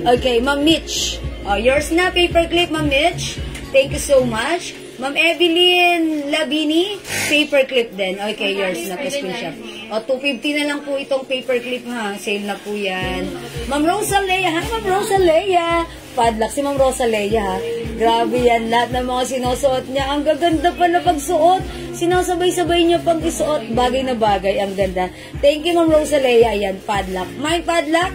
Okay, Ma'am Mitch. Oh, yours na, paperclip, Ma'am Mitch. Thank you so much. Ma'am Evelyn Labini, paperclip din. Okay, yours na, pa-screenshot. O, 250 na lang po itong paperclip ha. Sale na po yan. Ma'am Rosalea, ha? Ma'am Rosalea. Padlock si Ma'am Rosalea ha. Grabe yan, lahat ng mga sinusuot niya. Ang gaganda pala pagsuot. Sinasabay-sabay niya pang isuot. Bagay na bagay, ang ganda. Thank you, Ma'am Rosalea. Ayan, padlock. Mine padlock,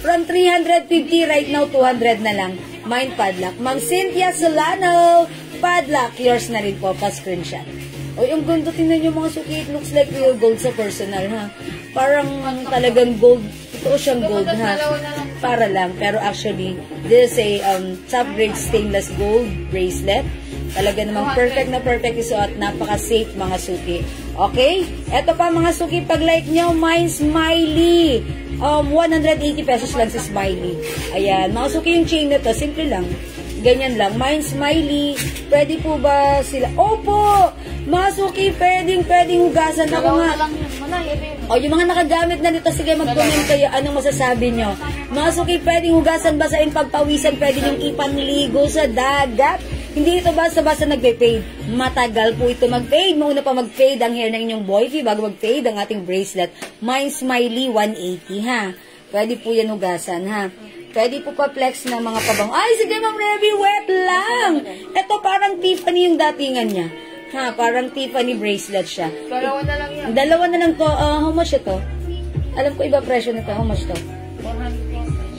from 350, right now, 200 na lang. Mine padlock. Ma'am Cynthia Solano, padlock. Yours na rin po, pa-screenshot. O, yung ganda, tingnan niyo mga suki. It looks like real gold sa personal, ha? Parang talagang gold. Ito siyang gold, ha? Para lang. Pero actually, this is a top grade stainless gold bracelet. Talaga namang perfect na perfect isuot. Napaka-safe mga suki. Okay? Ito pa mga suki, pag-like nyo, Mine Smiley. 180 pesos lang si Smiley. Ayan. Mga suki, yung chain na to, simple lang. Ganyan lang. Mine Smiley. Pwede po ba sila? Opo! Mga suki, pwedeng hugasan. Ako nga. O, yung mga nakagamit na nito, sige, mag-comment kayo. Anong masasabi nyo? Mga suki, pwedeng hugasan, basain, pagpawisan, pwede yung ipanligo sa dagat. Hindi ito basta-basta nagpe-fade. Matagal po ito mag-fade. Mauna pa mag-fade ang hair ng inyong boyfriend bago mag-fade ang ating bracelet. Mine Smiley 180, ha? Pwede po yan hugasan, ha? Pwede po pa-flex ng mga pabang. Ay, sige, Ma'am Revy, wet lang. Ito parang Tiffany yung datingan niya. Ha, parang Tiffany bracelet siya. Dalawa na lang yan. Dalawa na lang to. How much ito? Alam ko iba presyo nito. How much to?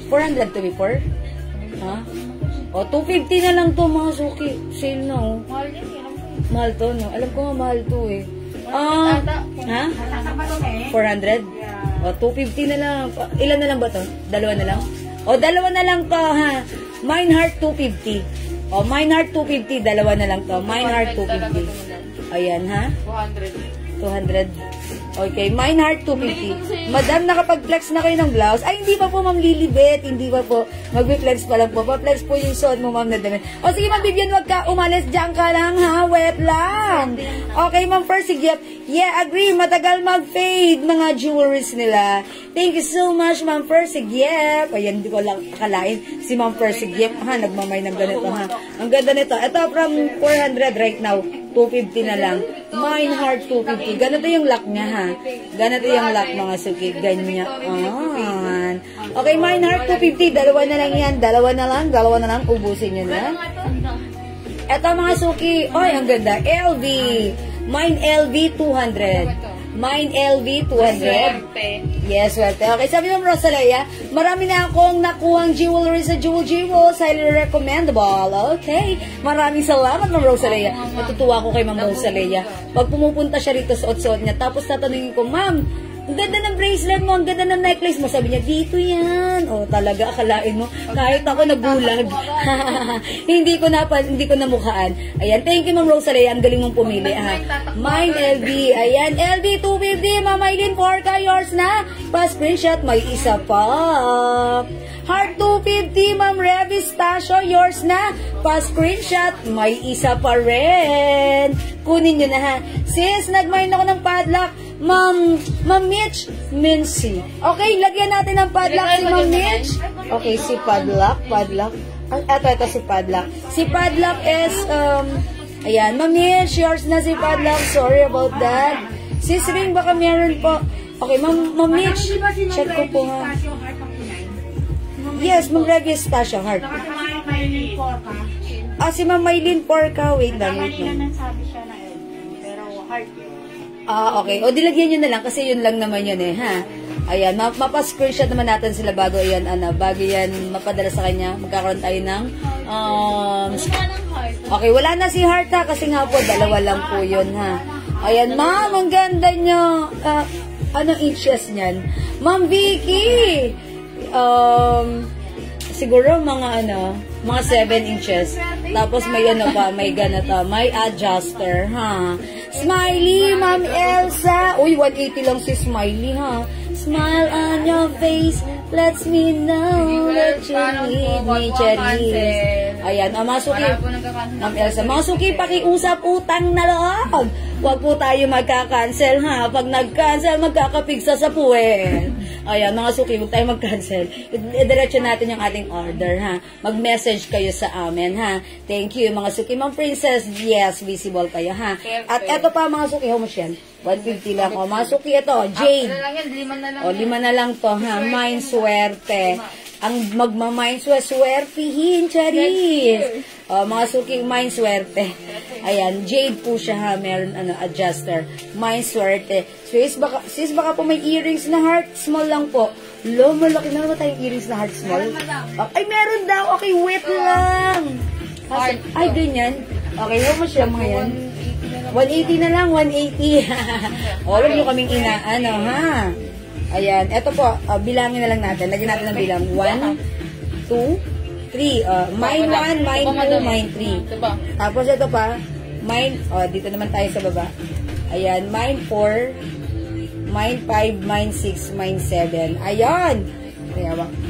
400 to be 4? Ha? O, 250 na lang to mga suki. Sale na, oh. Mahal yan, yan. Mahal to, no? Alam ko nga mahal to, eh. Ha? 400? O, 250 na lang. Ilan na lang ba to? Dalawa na lang? O, dalawa na lang to, ha? Mine Heart 250. O, Mine Heart 250. Dalawa na lang to. Mine Heart 250. Ayan, ha? 200. Okay, Mine Heart 250. Madam, nakapag-flex na kayo ng blouse. Ay, hindi pa po, Ma'am Lilibet. Hindi pa po. Mag-flex pa lang po. Pa-flex po yung suot mo, Ma'am, na damit. O, sige, Ma'am Vivian, wag ka umalis. Diyan ka lang, ha? Wet lang. Okay, Ma'am Percy Gift. Yeah, agree. Matagal mag-fade mga jewelries nila. Thank you so much, Ma'am Percy Gift. Ayan, hindi ko lang akalain. Si Ma'am Percy Gift, ha? Nagmamay ng ganito, ha? Ang ganda nito. Ito, from 400 right now. 250 na lang. Mine Heart 250. Ganito yung lock niya, ha? Ganito yung lock, mga suki. Ganyan. Okay, Mine Heart 250. Dalawa na lang yan. Dalawa na lang. Ubusin nyo na. Ito, mga suki. Ay, ang ganda. LV. Mine LV 200. Mine LV 200. Yes, well. Okay, sabi mo, Rosalea, marami na akong nakuhang jewelry sa Jewels. Highly recommendable. Okay. Maraming salamat, Ma'am Rosalea. Natutuwa ko kay Ma'am Rosalea. Pag pumupunta siya rito sa suot niya, tapos tatanungin ko, Ma'am, ang ganda ng bracelet mo, ang ganda ng necklace mo. Sabi niya, dito yan. O, talaga, akalain mo. Kahit ako nagulag. hindi ko namukhaan. Ayan, thank you, Ma'am Rosalea. Ang galing mong pumili, ha. Mine LV. Ayan, LV 250. Ma'am Aileen Porca, yours na. Pa-screenshot, may isa pa. Heart 250, Ma'am Revis Tasho, yours na. Pa-screenshot, may isa pa rin. Kunin nyo na, ha. Sis, nag-mine ako ng padlock. Ma'am Mitch Mincy. Okay, lagyan natin ng padlock si Ma'am Mitch. Okay, si padlock. Ito si padlock. Si padlock is, ayan, Ma'am Mitch, yours na si padlock. Sorry about that. Sis Ring, baka meron po. Okay, Ma'am Mitch, check ko po, ha. Yes, Ma'am Revis Tasha, heart. Si Ma'am Maylin Porca. Wait lang. Sabi siya na pero heart yun. Okay. O, dilagyan nyo na lang kasi yun lang naman yun, ha. Ayan, mapa-screenshot naman natin sila bago yan, bago yan mapadala sa kanya. Magkakaroon tayo ng, okay, wala na si Heart, ha, kasi nga po, dalawa lang po yun, ha. Ayan, Ma'am, ang ganda nyo. Anong inches niyan? Ma'am Vicky! Siguro mga mga 7 inches. Tapos may may ganito, may adjuster, ha. Smiley, Ma'am Elsa. Uy, 180 lang si Smiley, ha. Smile on your face, Lets me know that you need me, Charis. Ayan, mga suki. Ma'am Elsa, mga suki, pakiusap utang na loob. Huwag po tayo magka-cancel, ha? Pag nag-cancel, magkakapigsa sa puwet. Ayan, mga suki, huwag tayo mag-cancel. Diretso natin yung ating order, ha? Mag-message kayo sa amin, ha? Thank you, mga suki. Ma'am Princess, yes, visible kayo, ha? At eto pa, mga suki, how much yan? 150 lang. O, mga suki, ito, Jade. O, 5 na lang to, ha? Mind swerte. Ang magmamind swertihin, Charis. O, mga suki, mind swerte. Ayan, Jade po siya, ha? Meron, adjuster. Mind swerte. Sis, baka po may earrings na heart small lang po. Lo, malaki na naman tayong earrings na heart small. Ay, meron daw. Okay, wait lang. Ay, ganyan. Okay, how much lang mga yan? 180 na lang, 180. O, huwag nyo kaming inaano, ha? Ayan, eto po, bilangin na lang natin. Lagyan natin ng bilang. 1, 2, 3. Mine 1, mine 2, mine 3. Tapos ito pa, mine, dito naman tayo sa baba. Ayan, mine 4, mine 5, mine 6, mine 7. Ayan.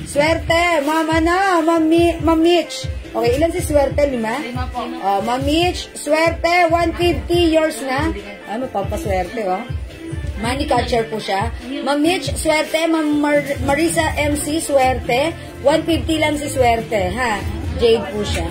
Swerte, mama na, Ma'am Mitch. Okay, ilan si Swerte? 5? 5 po. Ma'am Mitch, Swerte, 150, yours na. Ay, mapapaswerte, oh. Money catcher po siya. Ma'am Mitch, Swerte. Ma'am Marisa MC, Swerte. 150 lang si Swerte, ha? Jade po siya.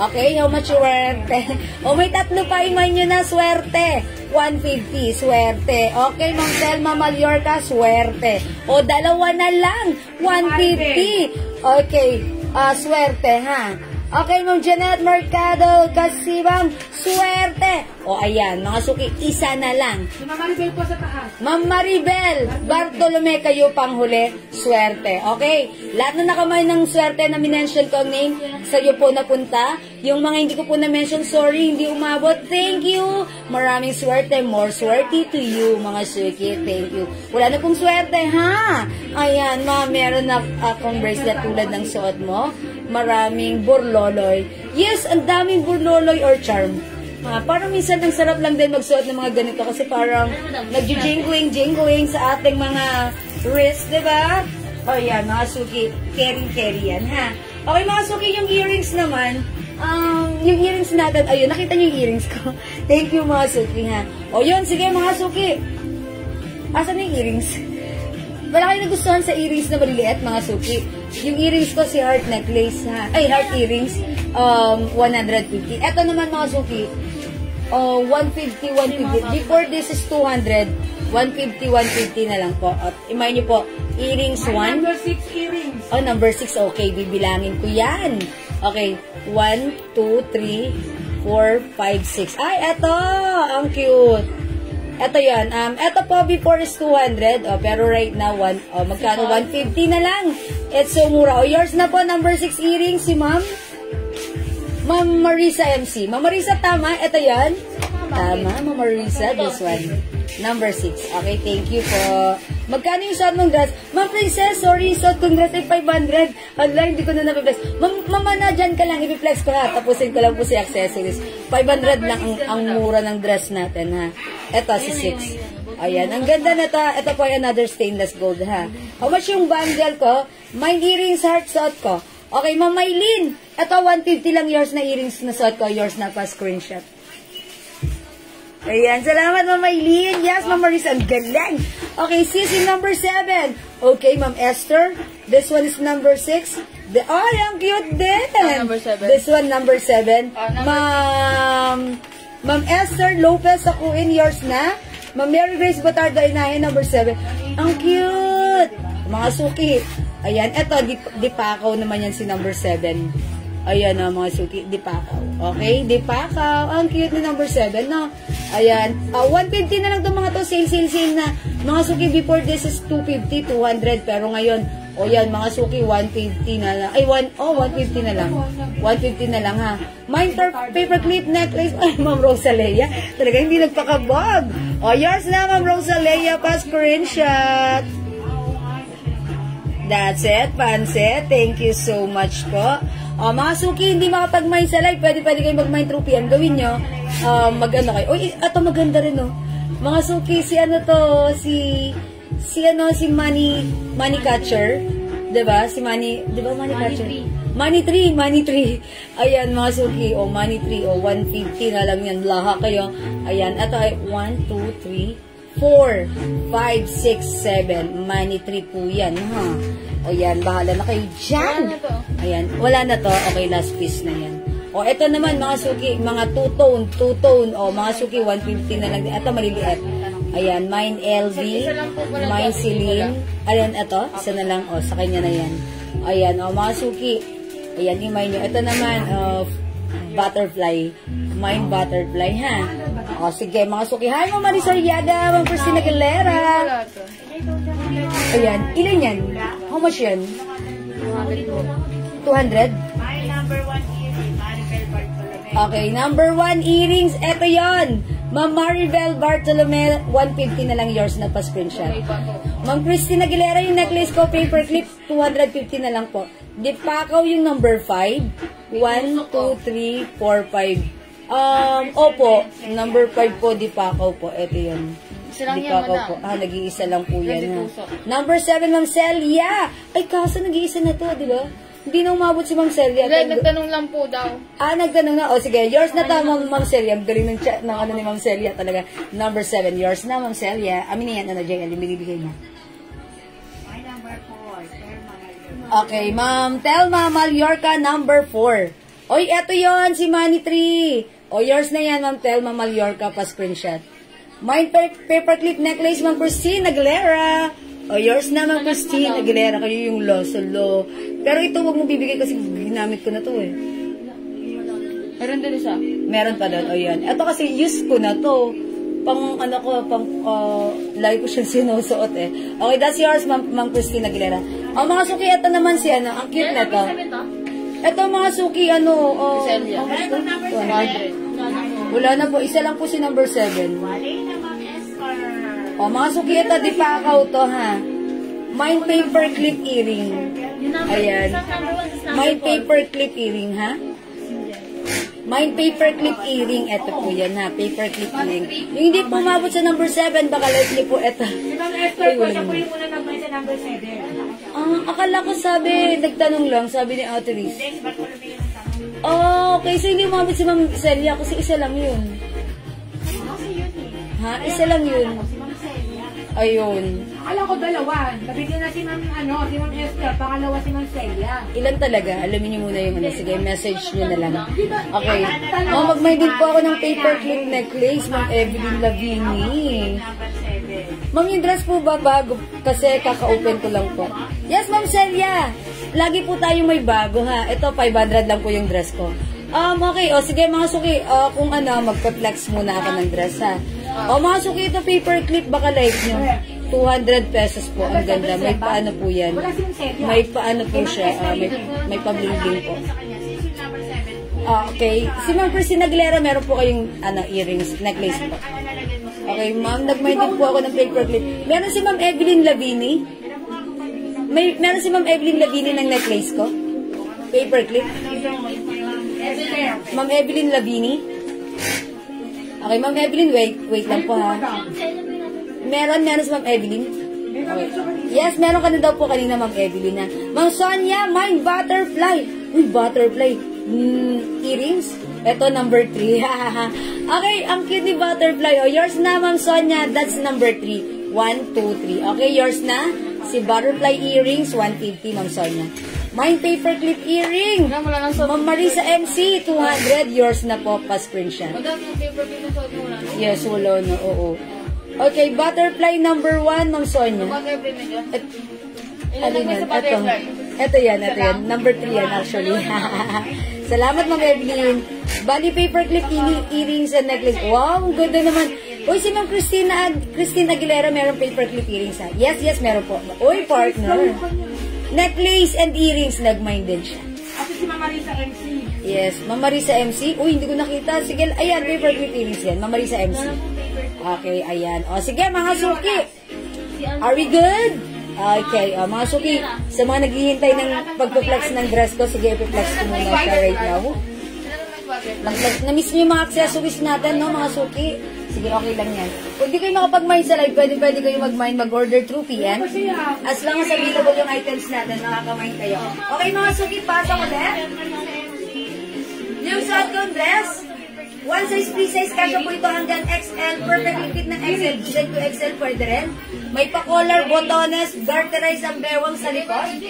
Okay, how much Swerte? O, may tatlo pa, imay nyo na, Swerte. 150, Swerte. Okay, Ma'am Selma Mallorca, Swerte. O, dalawa na lang, 150. Okay, Swerte, ha? Okay, Ma'am Janet Mercado, Kasibang, Swerte. O, ayan, mga suki, isa na lang. Si Ma'am Maribel po sa taas. Ma'am Maribel, Bartolome, kayo pang huli, swerte. Okay? Lahat na nakamay ng swerte na minention ko ang name, sa iyo po napunta. Yung mga hindi ko po na-mention, sorry, hindi umabot. Thank you. Maraming swerte. More swerte to you, mga suki. Thank you. Wala na pong swerte, ha? Ayan, ma'am, meron na akong bracelet tulad ng suot mo. Maraming burloloy. Yes, ang daming burloloy or charm. Parang minsan ang sarap lang din magsuot ng mga ganito kasi parang nag-jingling sa ating mga wrist, diba? O yan, mga suki, carry yan, ha? Okay, mga suki, yung earrings naman, yung earrings natin, ayun, nakita niyo yung earrings ko. Thank you, mga suki, ha? O yun, sige, mga suki. Asan yung earrings? Wala kayo nagustuhan sa earrings na maliliit, mga suki. Yung earrings ko, si heart necklace, ha? Ay, heart earrings, 150. Ito naman, mga suki, 150, 150. Before this is 200, 150, 150 na lang po. At imay niyo po, earrings 1. Number 6 earrings. Oh, number 6. Okay, bibilangin ko yan. Okay, 1, 2, 3, 4, 5, 6. Ay, eto! Ang cute. Eto yan. Eto po, before is 200. Pero right now, magkano? 150 na lang. It's so mura. Yours na po, number 6 earrings, si Ma'am Marisa MC. Ma'am Marisa, tama? Ito yan? Tama, Ma'am Marisa. This one. Number 6. Okay, thank you po. Magkano yung suot mong dress? Ma'am Princess, sorry, suot kong dress ay 500. Hala, hindi ko na napiplex. Mama na, dyan ka lang, ipiplex ko ha. Tapusin ko lang po si accessories. 500 lang ang mura ng dress natin, ha. Ito, si 6. Ayan, ang ganda na ito. Ito po ay another stainless gold, ha. How much yung bundle ko? My earrings heart suot ko. Okay, Ma'am Maylin. Ito, 150 lang yours na earrings na suot ko. Yours na pa screenshot. Ayan, salamat, Ma'am Maylin. Yes, Ma'am Marisa, ang galing. Okay, sisi number 7. Okay, Ma'am Esther. This one is number 6. Ay, ang cute din. Number 7. This one, number 7. Ma'am Esther Lopez, akuin, yours na. Ma'am Mary Grace Batardo, inahin, number 7. Ang cute. Mga suki. Ayan, eto, dipakaw naman yan si number 7. Ayan na, mga suki, dipakaw. Okay, dipakaw. Ang cute ni number 7, no? Ayan. 150 na lang itong mga to, sale na. Mga suki, before this is 250, 200. Pero ngayon, yan, mga suki, 150 na lang. Ay, 150 na lang. 150 na lang, ha? Minter paperclip necklace. Ay, Ma'am Rosalea. Talaga, hindi nagpakabog. Yours na, Ma'am Rosalea. Pa-screenshot. That's it, Pansit. Thank you so much po. Mga suki, hindi makapag-mine sa live. Pwede kayo mag-mine through PM. Gawin nyo. Mag-ano kayo. Uy, ito maganda rin, oh. Mga suki, si ano to, si money catcher. Diba? Si Manny, diba Manny Manny Catcher? 3. Money 3. Ayan, mga suki. O, Money 3. O, 150 na lang yan. Laha kayo. Ayan, ito ay 1, 2, 3, 4, 5, 6, 7. Money 3 po yan, ha? Ayan, bahala na kayo dyan. Wala na to. Ayan, wala na to. Okay, last piece na yan. O, ito naman, mga suki, mga two-tone. O, mga suki, 150 na lang. Ito, maliliit. Ayan, mine LV, Isa lang po pala mine to. Celine. Ayan, ito, isa na lang. O, sa kanya na yan. Ayan, o, mga suki. Ayan, yung mine nyo. Ito naman, butterfly. Mine butterfly, ha? O, sige, mga suki. Hi, Mama Marisol Yada, Ma'am Christina Galera. Wala to. Ayan, ilan yan? How much yan? 200 po. 200? My number 1 earring, Maribel Bartolome. Okay, number 1 earrings. Ito yon. Ma'am Maribel Bartolome, 150 na lang yours na pa-screenshot. Okay pa po. Ma'am Christina Aguilera, yung necklace ko, paperclip, 250 na lang po. Dipakaw yung number 5. 1, 2, 3, 4, 5. Opo, number 5 po, Dipakaw po. Ito yun. Isa lang yan, Dipakaw madam. po. Nag-iisa lang po yan. Pwede Ha? puso. Number 7, Ma'am Celia. Ay, kaso nag-iisa na to, di ba? Hindi na umabot si Ma'am Celia. Hindi, nagtanong lang po daw. Nagtanong na. O, sige. Yours na to, Ma'am Celia. Ang galing ng chat ng ano ni Ma'am Celia talaga. Number 7. Yours na, Ma'am Celia. Amin yan, ano, JL. Yung binibigay mo. My number 4, Thelma Mayor. Okay, Ma'am Thelma Mallorca, number 4. Oy, eto yon si Manny 3. O, yours na yan, Ma'am Thelma Mallorca, pa-screenshot. Mine paperclip necklace, Ma'am Christine Aguilera. O, yours na, Ma'am Christine Aguilera. Kayo yung lo. Pero ito, huwag mo bibigay kasi ginamit ko na to eh. Meron din isa. Meron pa doon. O, yan. Ito kasi use ko na to. Pang, ano ko, lagi ko siyang sinusuot eh. Okay, that's yours, Ma'am Christine Aguilera. O, mga suki, ito naman si, ano, ang cute na to. Ito, mga suki, ano, Celia. how much to? 100. Wala na po. Isa lang po si number 7. Wale na Ma'am Escar. O, mga suki, ito, di pa to, ha? Mine paper clip earring. Ayan. Mine paper clip earring, ha? Mine paper clip earring. Ito po yan, ha? Paper clip earring. Yung hindi po umabot sa number 7, baka likely po ito. Si Ma'am Escar po, siya po yung muna nag-buy sa number 7. Akala ko sabi, nagtanong lang, sabi ni Ate Riz. Next, Bartolome yung tanong. Okay, so hindi umabot si Ma'am Celia kasi isa lang yun. Kasi yun eh. Ha? Isa lang yun. Si Ma'am Celia. Ayun. Akala ko dalawa. Nabigyan na si Ma'am, si Ma'am Escar. Pangalawa si Ma'am Celia. Ilan talaga? Alamin niyo muna yung ano. Sige, message niyo na lang. Okay. Magmay din po ako ng paperclip necklace, Ma'am Evelyn Lavini. Number 7. Ma'am, yung dress po ba bago? Kasi kaka-open ko lang po. Yes, Ma'am Celia. Lagi po tayo may bago, ha? Ito, 500 lang po yung dress ko. Okay. O, sige, mga suki. Kung ano, magpa-flex muna ako ng dress, ha? O, mga suki, ito paperclip. Baka like nyo. 200 pesos po. Ang ganda. May paano po yan. Wala si Ma'am Celia. May paano po siya. May pa-bling-bling po. Sa kanya, since yung number 7 po. Okay. Si Ma'am Christina Aguilera, meron po kayong earrings, necklace po. Ano lalagyan mo? Okay, ma'am, nag-mind din po ako ng paperclip. Meron si Ma'am Evelyn Lavini. Meron si Ma'am Evelyn Lavini ng necklace ko. Paperclip. Ma'am Evelyn Lavini. Okay, Ma'am Evelyn, wait lang po ha. Meron si Ma'am Evelyn. Okay. Yes, meron ka na daw po kanina, Ma'am Evelyn. Ma'am Sonia, mine butterfly. Uy, butterfly. Earrings. Ito, number 3. Okay, ang cute ni butterfly. O, yours na, Ma'am Sonia. That's number 3. 1, 2, 3. Okay, yours na. Si butterfly earrings, 150, Ma'am Sonia. Mine paperclip earring. Wala lang sa... Ma'am Marisa MC, 200. Yours na po, pa-screenshot. Madam, yung paper clip sa wala. Yes, wala na. Oo. Okay, butterfly number 1, Ma'am Sonia. Butterfly na dyan. Ilan Ano lang yan? sa butterfly? Ito yan. Number 3 yan actually. Salamat, Ma'am Evelyn. Bali paperclip earrings and necklace. Wow, ang ganda naman. Uy, si Ma'am Christine Aguilera meron paperclip earrings ha? Yes, meron po. Uy, partner. Necklace and earrings, nag-mind din siya. At si Ma'am Marisa MC. Yes, Ma'am Marisa MC. Uy, hindi ko nakita. Sige, ayan, paperclip earrings yan. Ma'am Marisa MC. Okay, ayan. O, sige, mga suki. Are we good? Okay, mga suki, sa mga naghihintay ng pagpa-flex ng dress ko, sige, ipiplex ko muna siya right now. Na-miss niyo yung mga accessories natin, no, mga suki? Sige, okay lang yan. Kung di kayo makapag-mine sa live, pwede kayo mag-mine, mag-order through PM. As long as available yung items natin, makaka-mine kayo. Okay, mga suki, pasok ulit. Yung suot kong dress, one size, free size, kasya po ito hanggang XL, perfectly fit ng XL, even to XL, pwede rin. May pa-collar, botones, garterize ang bewang sa likod.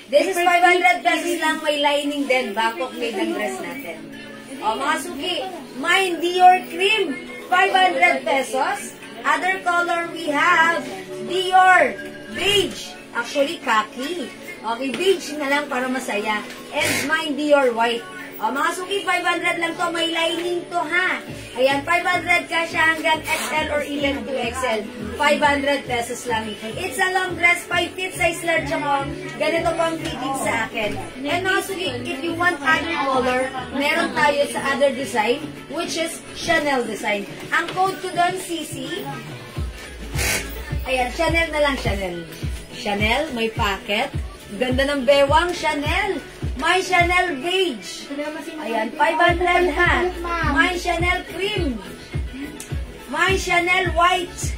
This is 500 pesos lang, may lining din, Bangkok made ang dress natin. O, mga suki, mine Dior cream, 500 pesos. Other color we have Dior beige, actually khaki. Okay, beige na lang para masaya. And mine Dior white. O, mga suki, 500 lang to. May lining to, ha? Ayan, 500 ka siya hanggang XL or even 2XL. 500 pesos lang. It's a long dress, 5 feet size large ako. Ganito pang fitting sa akin. And mga suki, if you want other color, meron tayo sa other design, which is Chanel design. Ang code ko doon, CC. Ayan, Chanel na lang, Chanel. Chanel, may packet. Ganda ng bewang, Chanel. My Chanel beige. Ayan, 500 ha. My Chanel cream. My Chanel white.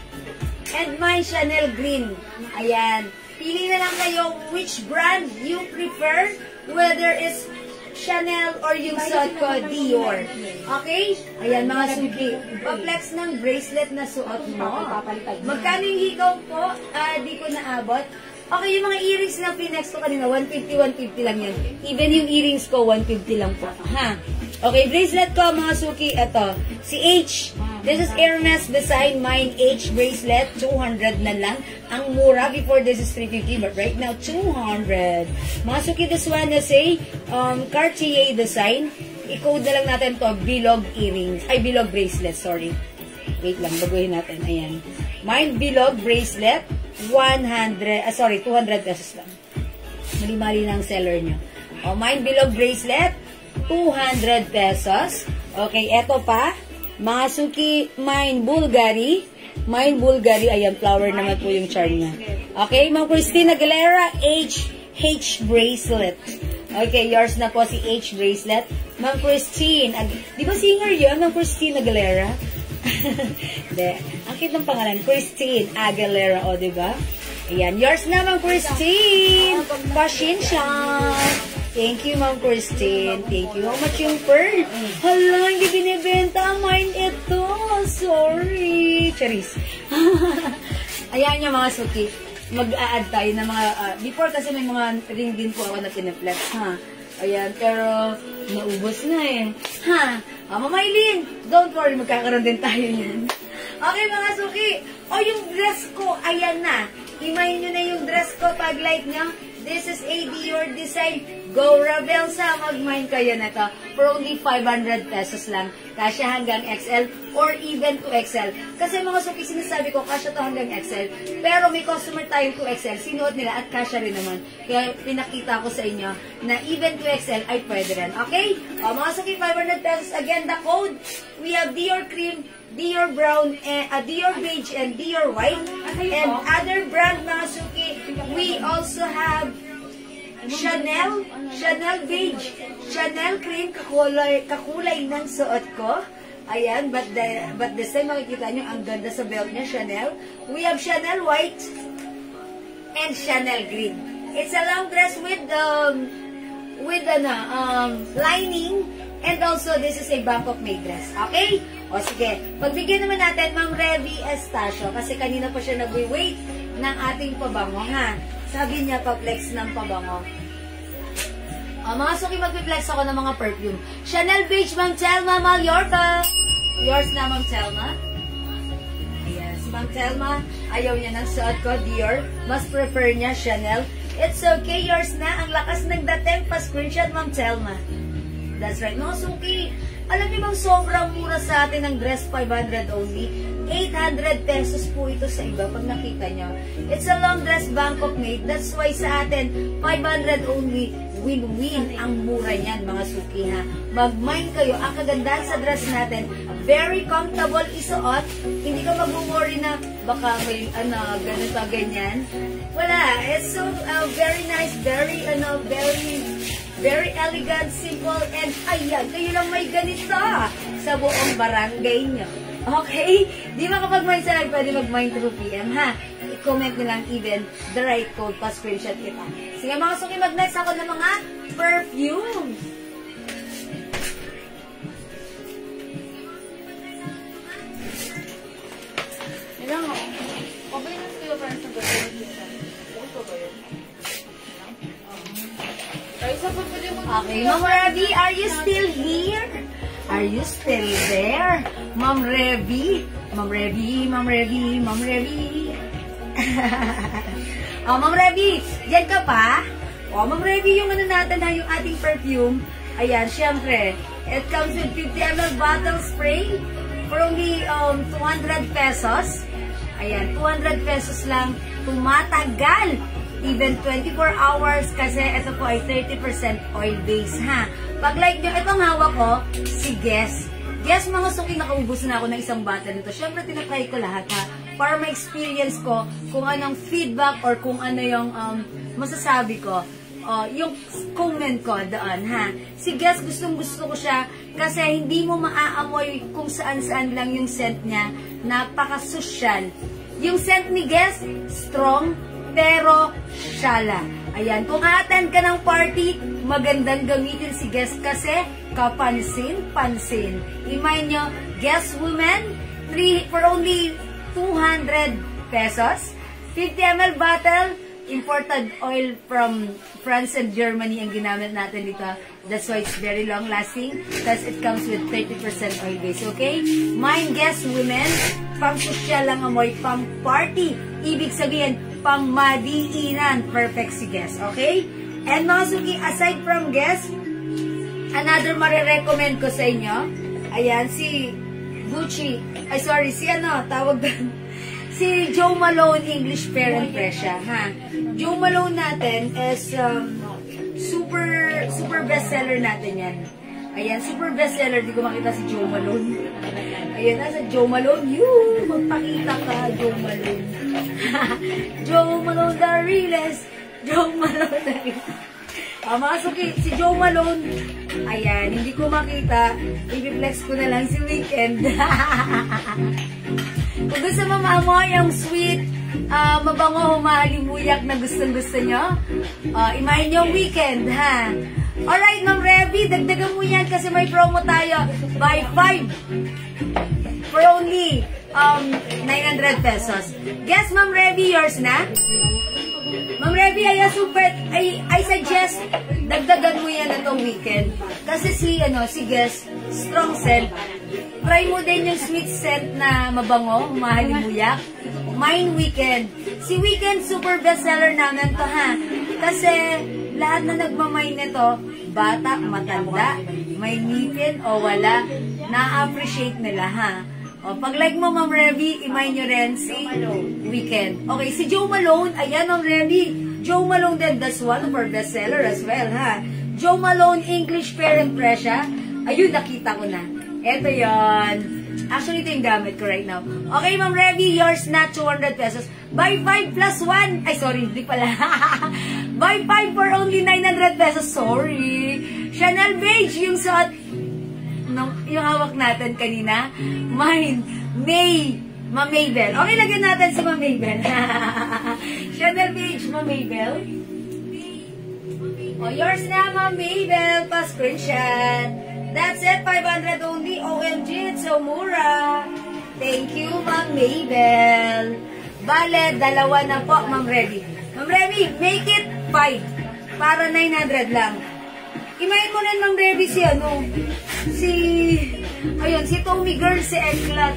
And my Chanel green. Ayan. Pili na lang kayo which brand you prefer. Whether it's Chanel or yung suot ko, Dior. Okay? Ayan, mga suki. Pa-flex ng bracelet na suot mo. Magkano yung hikaw po? Di ko naabot. Okay, yung mga earrings na pinex ko kanina, 150 lang yan. Even yung earrings ko, 150 lang po. Ha? Okay, bracelet ko, mga suki, ito. Si H. This is Hermes design, mine H bracelet, 200 na lang. Ang mura, before this is 350, but right now, 200. Mga suki, this one is a Cartier design. I-code na lang natin to, bilog earrings. Ay, bilog bracelet, sorry. Wait lang, baguhin natin. Ayan. Mine bilog bracelet, 200 pesos lang. Mali-mali ng seller nyo. O, mine bilog bracelet, 200 pesos. Okay, eto pa. Mga suki, mine Bulgari. Mine Bulgari, ayan, flower naman po yung charm niya. Okay, Ma'am Christina Aguilera, H bracelet. Okay, yours na po si H bracelet. Ma'am Christine, di ba singer yun, Ma'am Christina Aguilera? Hindi. Ang cute ng pangalan, Christine Aguilera, o, diba? Ayan, yours na, Ma'am Christine. Pasensya. Thank you, Ma'am Christine. Thank you. How much yung pearl? Hala, hindi binibenta. Mine ito. Sorry. Charis. Ayan yung mga suki. Mag-a-add tayo ng mga, before kasi may mga ring din po ako na pinaflex, ha? Ayan, pero naubos na eh. Ha? Mama Maylin, don't worry, magkakaroon din tayo yan. Okay, mga suki. O, yung dress ko, ayan na. Imayin nyo na yung dress ko pag like nyo. This is a Dior design. Go Rabelsa, mag-mine kayo na to. For only 500 pesos lang. Kasya hanggang XL or even 2XL. Kasi mga suki, sinasabi ko, kasya to hanggang XL. Pero may customer tayong 2XL. Sinuot nila at kasya rin naman. Kaya pinakita ko sa inyo na even 2XL ay pwede rin. Okay? O, mga suki, 500 pesos. Again, the code, we have Dior cream, Dior brown, Dior beige, and Dior white. And other brand, mga suki, we also have Chanel beige, Chanel cream, kakulay ng suot ko. Ayan, but this time makikita nyo, ang ganda sa belt niya, Chanel. We have Chanel white and Chanel green. It's a long dress with lining, and also this is a Bangkok made dress. Okay? O sige, pagbigyan naman natin Ma'am Revy Estacio, kasi kanina pa siya nag-wait ng ating pabango, ha? Sabi niya, pa-flex ng pabango. Mga suki, mag-flex ako ng mga perfume. Chanel beige, Ma'am Telma Mallorca. Yours na, Ma'am Telma. Ayan, si Ma'am Telma, ayaw niya ng suot ko, Dior. Mas prefer niya Chanel. It's okay, yours na. Ang lakas ng dating pa-screenshot, Ma'am Telma. That's right, mga suki. Alam niyo bang sobrang mura sa atin ng dress, 500 only? 800 pesos po ito sa iba pag nakita nyo. It's a long dress, Bangkok made. That's why sa atin, 500 only. Win-win ang mura niyan, mga suki, ha. Mag-mine kayo. Ang kagandahan sa dress natin, very comfortable isuot. Hindi ka mag-worry na baka may ganito, ganyan. Wala. It's so very nice, very elegant, simple, and ayan, kayo lang may ganito sa buong barangay nyo. Okay? Di ba kapag mine sa live, pwede mag-mine through PM, ha? I-comment nyo lang even the right code, pa-screenshot kita. Sige mga suki, mag-next ako ng mga perfumes. Ilang ako. Okay na sa'yo parang sa gawin. Ito ba yun? Ay, sa pagpili mo. Okay, Ma'am Revy, are you still here? Are you still there? Ma'am Revy? Ma'am Revy, Ma'am Revy, Ma'am Revy. Oh, Ma'am Revy, yan ka pa? Oh, Ma'am Revy, yung ano natin ha, yung ating perfume. Ayan, syempre, it comes with 50 ml bottle spray for only 200 pesos. Ayan, 200 pesos lang. Tumatagal. Even 24 hours kasi ito po ay 30% oil base, ha? Pag like nyo, itong hawak ko, si Guess. Guess mga suki, nakaubos na ako ng isang bottle nito. Siyempre, tinatry ko lahat, ha? Para ma-experience ko kung anong feedback or kung ano yung masasabi ko. Yung comment ko doon, ha? Si Guess, gustong-gusto ko siya kasi hindi mo maaamoy kung saan-saan lang yung scent niya. Napaka-social. Yung scent ni Guess, strong, pero shala. Ayan, kung attend ka ng party, magandang gamitin si Guess kasi kapansin-pansin. Imagine nyo, Guess Women, for only 200 pesos. 50 ml bottle, imported oil from France and Germany ang ginamit natin dito. That's why it's very long lasting because it comes with 30% oil base, okay? Mine Guess Women, pang social lang amoy, pang party. Ibig sabihin, pang madiinan. Perfect si Guess, okay? And mga suki, aside from Guess, another marirecommend ko sa inyo, ayan, si Gucci, si tawag doon, si Jo Malone English Fair and Fresh, ha? Jo Malone natin is super bestseller natin yan. Ayan, super bestseller. Di ko makita si Jo Malone. Ayan, nasa Jo Malone. Magpakita ka, Jo Malone. Jo Malone the realest. Jo Malone the realest. Mga suki, si Jo Malone. Ayan, hindi ko makita. I-flex ko na lang si Weekend. Kung gusto mo maamoy yung sweet, mabango, humahalimuyak na gustong-gusto nyo, imahin nyo Weekend, ha? Alright, Ma'am Revy, dagdagan mo yan kasi may promo tayo. Buy 5 for only 900 pesos. Guess, Ma'am Revy, yours na? Ma'am Revy, I suggest dagdagan mo yan itong Weekend. Kasi si Guess, strong scent. Try mo din yung sweet scent na mabango, humahalimuyak. Mine Weekend. Si Weekend, super bestseller namin to, ha? Kasi lahat na nagmamine nito, bata, matanda, may ngipin o wala, na-appreciate nila, ha? O, pag like mo, Ma'am Revy, imay nyo rin si Weekend. Okay, si Jo Malone, ayan, Ma'am Revy. Jo Malone din, that's one of our bestseller as well, ha? Jo Malone English Fair and Fresh, ha? Ayun, nakita ko na. Eto yon. Actually, ito yung gamit ko right now. Okay, Ma'am Revy, yours na 200 pesos. Buy 5 plus 1. Ay, sorry, hindi pala. Buy 5 for only 900 pesos. Sorry. Chanel Beige, yung suot, yung hawak natin kanina. Mine, Ma'am Maybell. Okay, lagyan natin si Ma'am Maybell. Chanel Beige, Ma'am Maybell. Oh, yours na, Ma'am Maybell. Pa-screenshot. That's it, 500 only. OMG, it's so mura. Thank you, Ma'am Maybell. Bale, dalawa na po, Ma'am Revy. Ma'am Revy, make it 5 para 900 lang. Imayin mo na, Ma'am Revy, si Tommy Girl, si Eklat,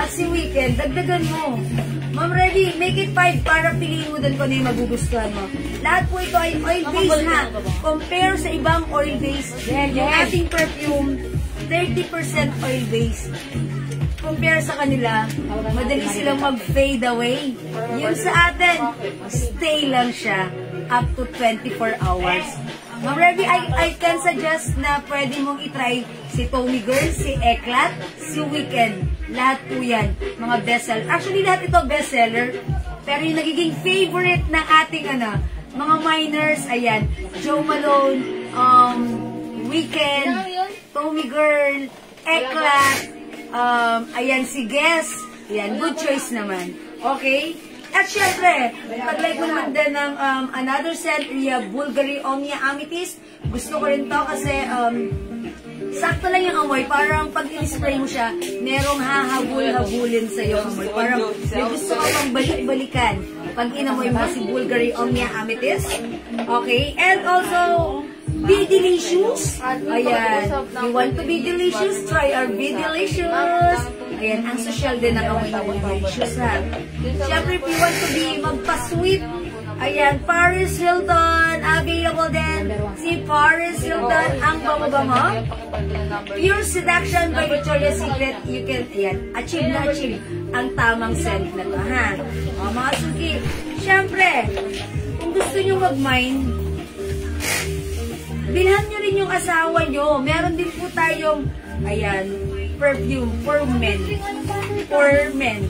at si Weekend. Dagdagan mo. Ma'am Revy, make it 5 para piliin mo din kung ano yung magugustuhan mo. Lahat po ito ay oil base, ha? Compare sa ibang oil base. Yung ating perfume, 30% oil base. Compare sa kanila, madali silang mag-fade away. Yung sa atin, stay lang siya up to 24 hours. Ma'am Revy, I can suggest na pwede mong itry si Tommy Girl, si Eklat, si Weekend. Lahat po yan, mga bestseller. Actually, lahat ito bestseller. Pero yung nagiging favorite ng ating mga miners, ayan, Jo Malone, Weekend, Tommy Girl, Eklat, Ayan, si Guess. Ayan, good choice naman. Okay? At syempre, pag-like mo naman din ng another scent, Bulgari Omnia Amethyst. Gusto ko rin to kasi sakto lang yung amoy. Parang pag in-spray mo siya, merong hahabul-habulin sa'yo amoy. Parang may gusto ka pang balik-balikan pag inamoy mo si Bulgari Omnia Amethyst. Okay? And also, Be Delicious. Ayan. You want to be delicious? Try our Be Delicious. Ayan, ang social din ang amoy ng Delicious, ha. Siyempre, if you want to be magpa-sweet, ayan, Paris Hilton, available din. Si Paris Hilton, ang bango-bango. Pure Seduction by Victoria's Secret. You can, ayan, achieve na achieve ang tamang scent na to, ha. O, mga suki, siyempre, kung gusto nyo mag-mine, bilhan nyo rin yung asawa nyo. Meron din po tayong, ayan, perfume for men. For men.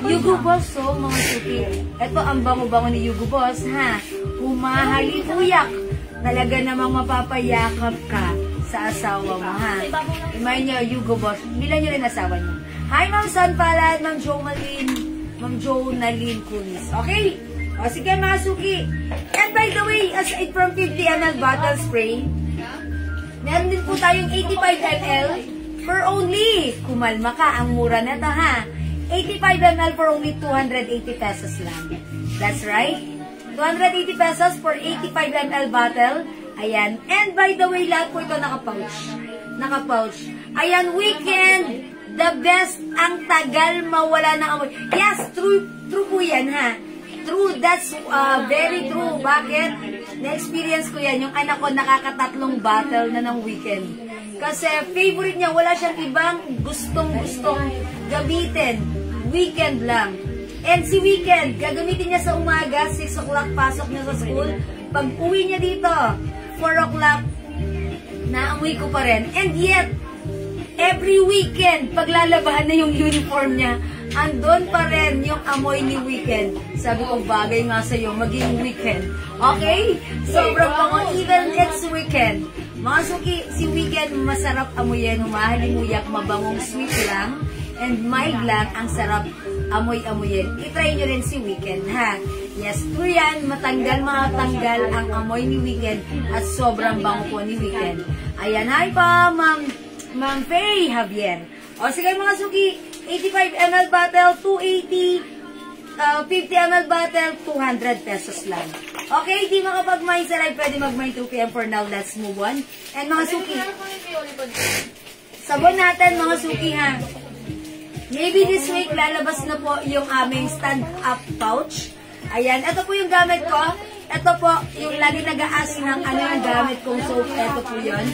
Hugo Boss, so, mga suki. Ito ang bango-bango ni Hugo Boss, ha. Humahali-uyak. Talaga namang mapapayakap ka sa asawa mo, ha. Imay nyo, Hugo Boss. Bilan nyo rin asawa nyo. Hi, Ma'am Sanpalad, Ma'am Jonaline Kunis. Okay? O, sige, mga suki. And by the way, aside from 50 ml bottle spray, meron din po tayong 85 ml for only, kumalma ka, ang mura na ito, ha. 85 ml for only 280 pesos lang. That's right. 280 pesos for 85 ml bottle. Ayan. And by the way, lahat po ito naka-pouch. Naka-pouch. Ayan, Weekend, the best, ang tagal mawala ng amoy. Yes, true po yan, ha. True, that's very true. Bakit? Na-experience ko yan. Yung anak ko nakakatatlong bottle na ng Weekend. Kasi favorite niya, wala siyang ibang gustong-gustong gamitin. Weekend lang. And si Weekend, gagamitin niya sa umaga, 6 o'clock, pasok niya sa school. Pag uwi niya dito, 4 o'clock, naamoy ko pa rin. And yet, every weekend, paglalabahan na yung uniform niya, andun pa rin yung amoy ni Weekend. Sabi ko, bagay nga sa'yo, maging Weekend. Okay? Sobrang bango, even it's Weekend. Mga suki, si Weekend, masarap amoyin, humahalimuyak, mabangong sweet lang, and mild lang, ang sarap amoy-amoyin. I-try nyo rin si Weekend, ha? Yes, true yan, matanggal ang amoy ni Weekend, at sobrang bango po ni Weekend. Ayan, hi pa, Ma'am Faye Javier. O sige mga suki, 85 ml bottle, 280, 50 ml bottle, 200 pesos lang. Okay, di makapag-mine sa live, pwede mag-mine 2 p.m. for now. Let's move on. And mga suki, sabon natin mga suki, ha. Maybe this week, lalabas na po yung aming stand-up pouch. Ayan, ito po yung gamit ko. Ito po, yung lagi nag-a-ask ng ano yung gamit kong soap. Ito po yun.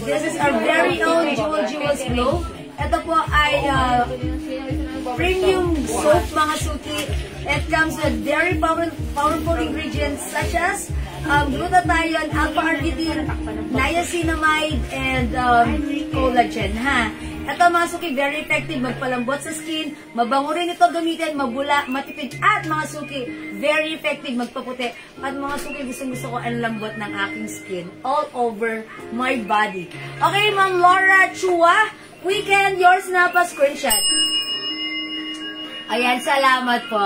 This is our very own Jewels Glow. Ito po ay premium soap, mga suki. It comes with very powerful ingredients such as glutathione, alpha-arginine, niacinamide, and collagen, ha. Ito mga suki, very effective, magpalambot sa skin, mabango rin ito gamitin, mabula, matipid, at mga suki, very effective, magpaputi. At mga suki, gusto ko ang lambot ng aking skin all over my body. Okay, Ma'am Laura Chua, Weekend, yours na pa, screenshot. Ayan, salamat po.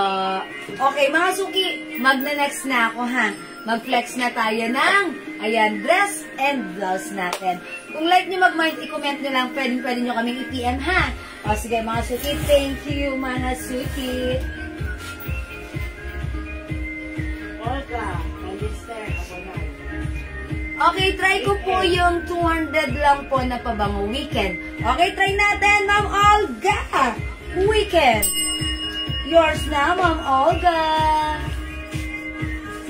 Okay, mga suki, magna-next na ako, ha. Mag-flex na tayo ng, ayan, dress and blouse natin. Kung like nyo mag-mind, i-comment nyo lang, pwede nyo kaming i-PM, ha? O, sige, mga suki, thank you, mga suki. Okay, try ko po yung 200 lang po na pabango Weekend. Okay, try natin, Ma'am Olga. Weekend. Yours na, Ma'am Olga.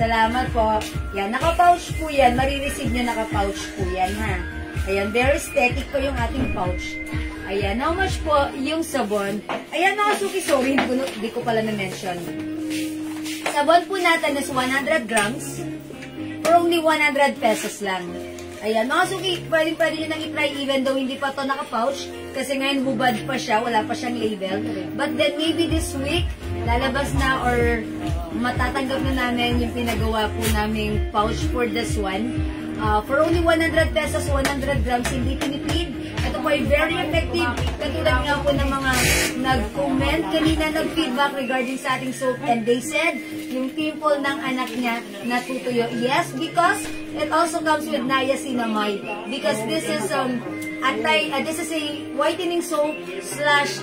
Salamat po. Yan, naka-pouch po yan. Marireceive nyo naka-pouch po yan, ha. Ayan, very aesthetic po yung ating pouch. Ayan, how much po yung sabon? Ayan, mga suki, sorry, hindi ko pala na-mention. Sabon po natin is 100 grams for only 100 pesos lang. Ayan, mga suki, pwede nyo nang i-try even though hindi pa to naka-pouch kasi ngayon hubad pa siya, wala pa siyang label. But then maybe this week, lalabas na or matatanggap na namin yung pinagawa po naming pouch for this one. For only 100 pesos, 100 grams, hindi tinipid. Ito Ito po ay very effective. Katulad nga po ng mga nag-comment kanina, nag-feedback regarding sa ating soap. And they said, yung pimple ng anak niya natutuyo. Yes, because it also comes with niacinamide. Because this is this is a whitening soap slash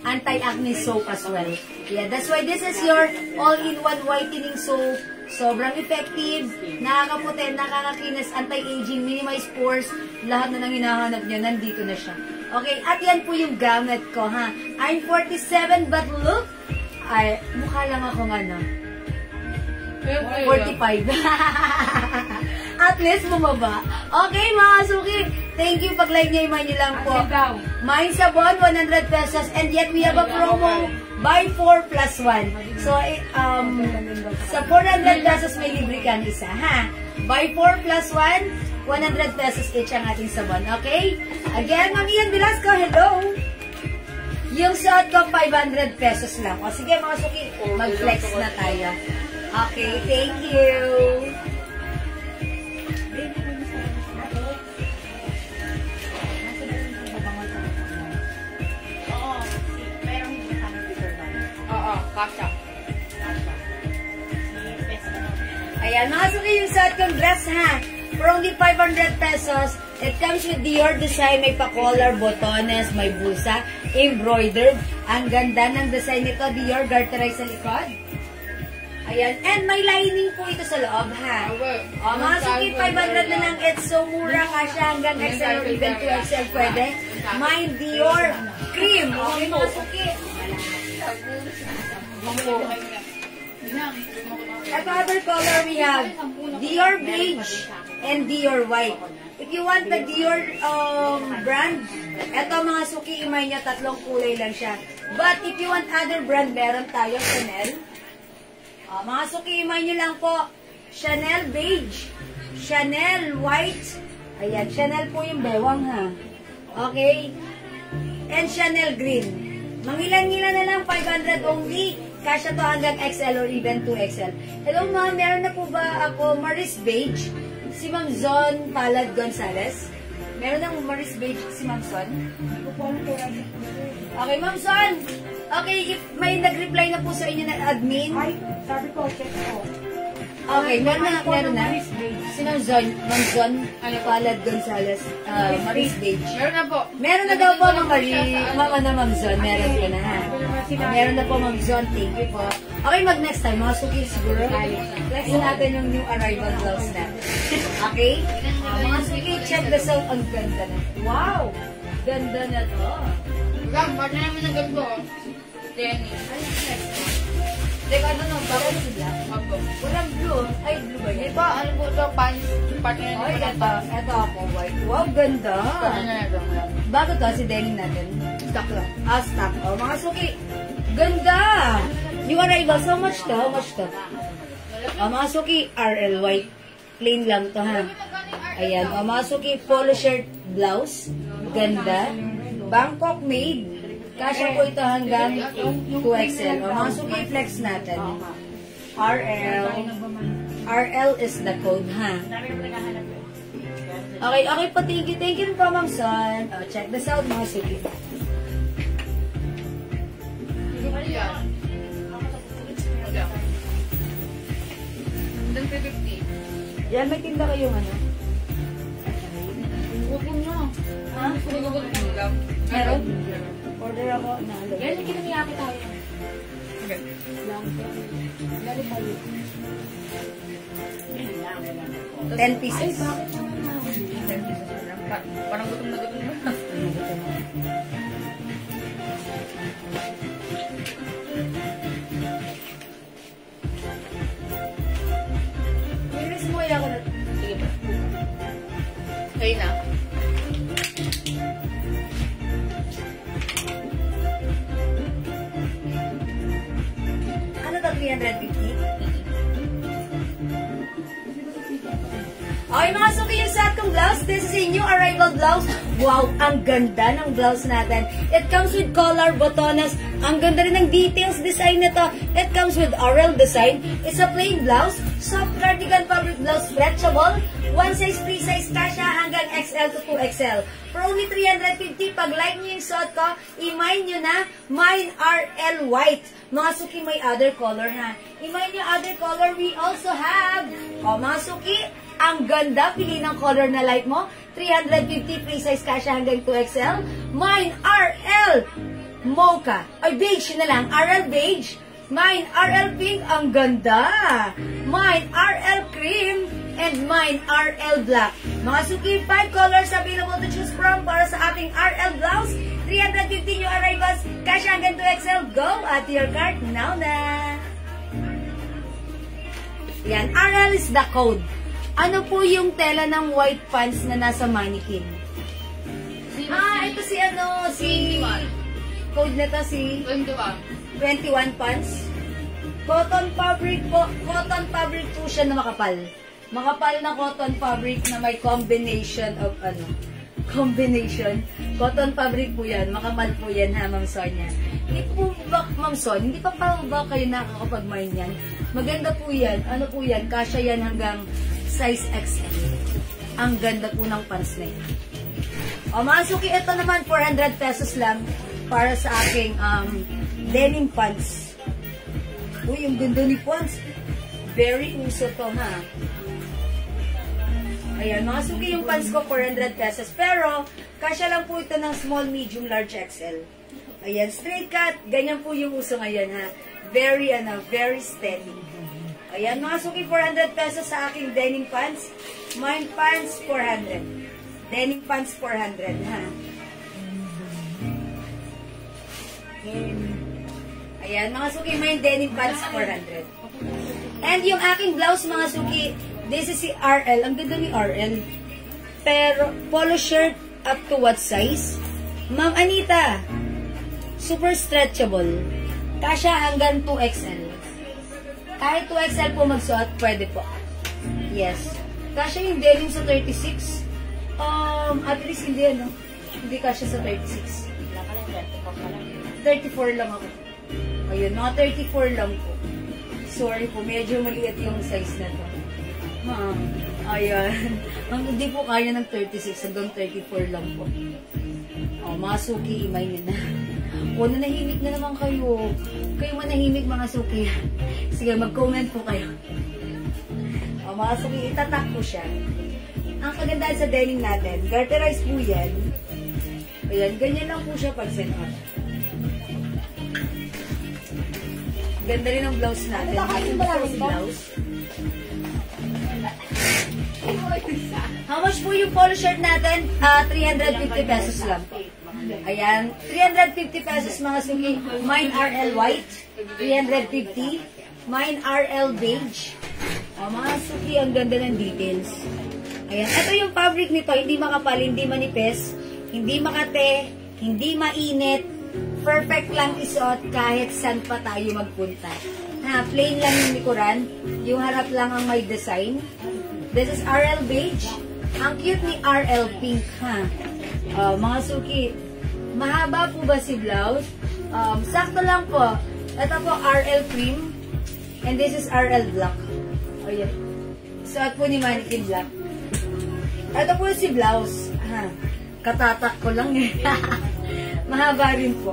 anti-acne soap as well. Yeah, that's why this is your all-in-one whitening soap. Sobrang effective, nakakaputi, nakakakinis, anti-aging, minimize pores, lahat na nang hinahanap niya, nandito na siya. Okay, at yan po yung gamit ko, ha. I'm 47, but look, ay, mukha lang akong ano, 45. At least bumaba. Okay, mga suki, thank you. Pag-like niyo, iman niyo lang po. Mine sabon, 100 pesos, and yet we have a promo, buy 4 plus 1. So, sa 400 pesos may libre kang isa, ha? Buy 4 plus 1, 100 pesos each ang ating sabon, okay? Again, Mami Ian Velasco, hello! Yung suot ko, 500 pesos lang. O sige, mga suki, mag-flex na tayo. Okay, thank you! Kasha. Ayan, mga suki, yung suot kong dress, ha? For only 500 pesos, it comes with Dior design. May pa-collar, botones, may bulsa, embroidered. Ang ganda ng design nito, Dior, garterized sa likod. Ayan, and may lining po ito sa loob, ha? O, mga suki, 500 na lang. It's so mura, kasha hanggang XL or even 2XL pwede. May Dior cream. Okay, mga suki. At other color we have Dior beige and Dior white. If you want the Dior brand, eto mga suki, imay niya, tatlong kulay lang siya. But if you want other brand, meron tayo Chanel. Mga suki, imay niyo lang po. Chanel beige, Chanel white. Ayan, Chanel po yung bewang, ha. Okay? And Chanel green. Mangilan-ngilan na lang, 500 only. Kasya to hanggang XL or even 2XL. Hello ma'am, meron na po ba ako Maris Beige? Si Ma'am Zon Palad Gonzales. Meron ng Maris Beige si Ma'am Zon? Okay, Ma'am Zon. Okay, if may nag-reply na po sa inyo na admin. Ay, sabi ko, check ko. Okay, meron na. Si Ma'am Zon Palad Gonzales. Maris Beige. Meron na po. Meron na daw po, Ma'am Zon. Meron po na, ha? Meron na po, Ma'am Zon. Thank you po. Okay, mag-next time. Mga suki siguro. Flex natin yung new arrival blouse na. Okay? Mga suki, check this out. Ang ganda na. Wow! Ganda na to. Lang, ba't na namin ng ganito? Denny. Teka, ano, bakit sila? Walang blue. Ay, blue ba yun? Diba, ano po ito? Partner Ay, ito ako, white. Wow, ganda. Bago to, si Denny natin. Stock lang. Stock. Oh, mga suki. Ganda! New arrivals, how much to? How much to? Mga suki, RL white. Plain lang to, ha? Ayan. Mga suki, polo shirt, blouse. Ganda. Bangkok made. Kasya po ito hanggang 2XL. Mga suki, flex natin. RL. RL is the code, ha? Okay, okay po. Thank you po, Ma'am Son. Check this out, mga suki. Hanggang 350. Yan, may tinda kayong ano? Huwag nyo. Ha? Huwag nyo lang. Meron? Order ako. Nalo. Yan, kinamiyaki tayo. Okay. Lang. Lalo tayo. 10 pieces. Ay, bakit naman na? Parang gutom na. Bilis mo yan ako na. Sige ba? Kayo na. Ano to, 350? Okay, mga suki, yung set kong blouse. This is a new arrival blouse. Wow, ang ganda ng blouse natin. It comes with collar, botones. Ang ganda rin ng details design nito. It comes with RL design. It's a plain blouse. Soft cardigan fabric blouse, stretchable. One size, free size kasha hanggang XL to 2XL. For only 350, pag like nyo yung suot ko, i-mine nyo na, mine RL white. Mga suki, may other color ha. I-mine nyo other color, we also have, mga suki, ang ganda, pili ng color na like mo. 350, free size kasha hanggang 2XL. Mine RL mocha. Ay, beige na lang. RL beige. Mine RL pink. Ang ganda. Mine RL cream. And mine RL black. Mga suki, 5 colors available to choose from para sa ating RL blouse. 350 new arrivals. Kasha hanggang 2XL. Go at your cart now na. Yan. RL is the code. Ano po yung tela ng white pants na nasa mannequin? Ito si si... 21. Code na to si... 21. 21 pants. Cotton fabric po. Cotton fabric po siya na makapal. Makapal na cotton fabric na may combination of combination. Cotton fabric po yan. Makapal po yan ha, Ma'am Sonia. Hindi po ba, Ma'am Son, hindi pa ba kayo nakakapag-mine yan? Maganda po yan. Ano po yan? Kasya yan hanggang size XL. Ang ganda po ng pants na yan. O, mga suki, ito naman 400 pesos lang para sa aking denim pants. Uy, yung ganda ni pants. Very uso to, ha? Ayan, mga suki, yung pants ko 400 pesos. Pero, kasya lang po ito ng small, medium, large, XL. Ayan, straight cut. Ganyan po yung uso ngayon, ha? Very, very steady. Ayan, mga suki, 400 pesos sa aking denim pants. Mine pants, 400. Denim pants, 400, ha? Ayan, mga suki, mine denim pants, 400. And yung aking blouse, mga suki, this is si RL. Ang ganda ni RL. Pero, polo shirt up to what size? Ma'am Anita, super stretchable. Kasya hanggang 2XL. Kahit 2XL po magsuot, pwede po. Yes. Kasya yung denim sa 36. At least hindi, hindi kasya sa 36. 34 lang ako. Ayun, mga 34 lang po. Sorry po, medyo maliit yung size na to. Ayan. Hindi po kaya ng 36, hanggang 34 lang po. Mga suki, imay nyo na. Nanahimik na naman kayo. Kayo manahimik, mga suki. Sige, mag-comment po kayo. Mga suki, itatak po siya. Ang kagandahan sa denim natin, garterize po yan. Ayan, ganyan lang po siya pag sinuot. Ganda rin ang blouse natin. Yung blouse. How much po yung polo shirt natin? 350 pesos lang. Ayan, 350 pesos mga suki. Mine RL white, 350. Mine RL beige. Mga suki, ang ganda ng details. Ayan, ito yung fabric nito. Hindi makapal, hindi manipis, hindi makate, hindi mainit. Perfect lang isuot kahit saan pa tayo magpunta. Plain lang yung likuran. Yung harap lang ang may design. This is RL beige. Ang cute ni RL pink, ha? Mga suki, mahaba po ba si blouse? Sakto lang po. Ito po RL cream. And this is RL black. Ayan. Suot po ni Mannequin black. Ito po si blouse. Katatak ko lang eh. Mahaba rin po.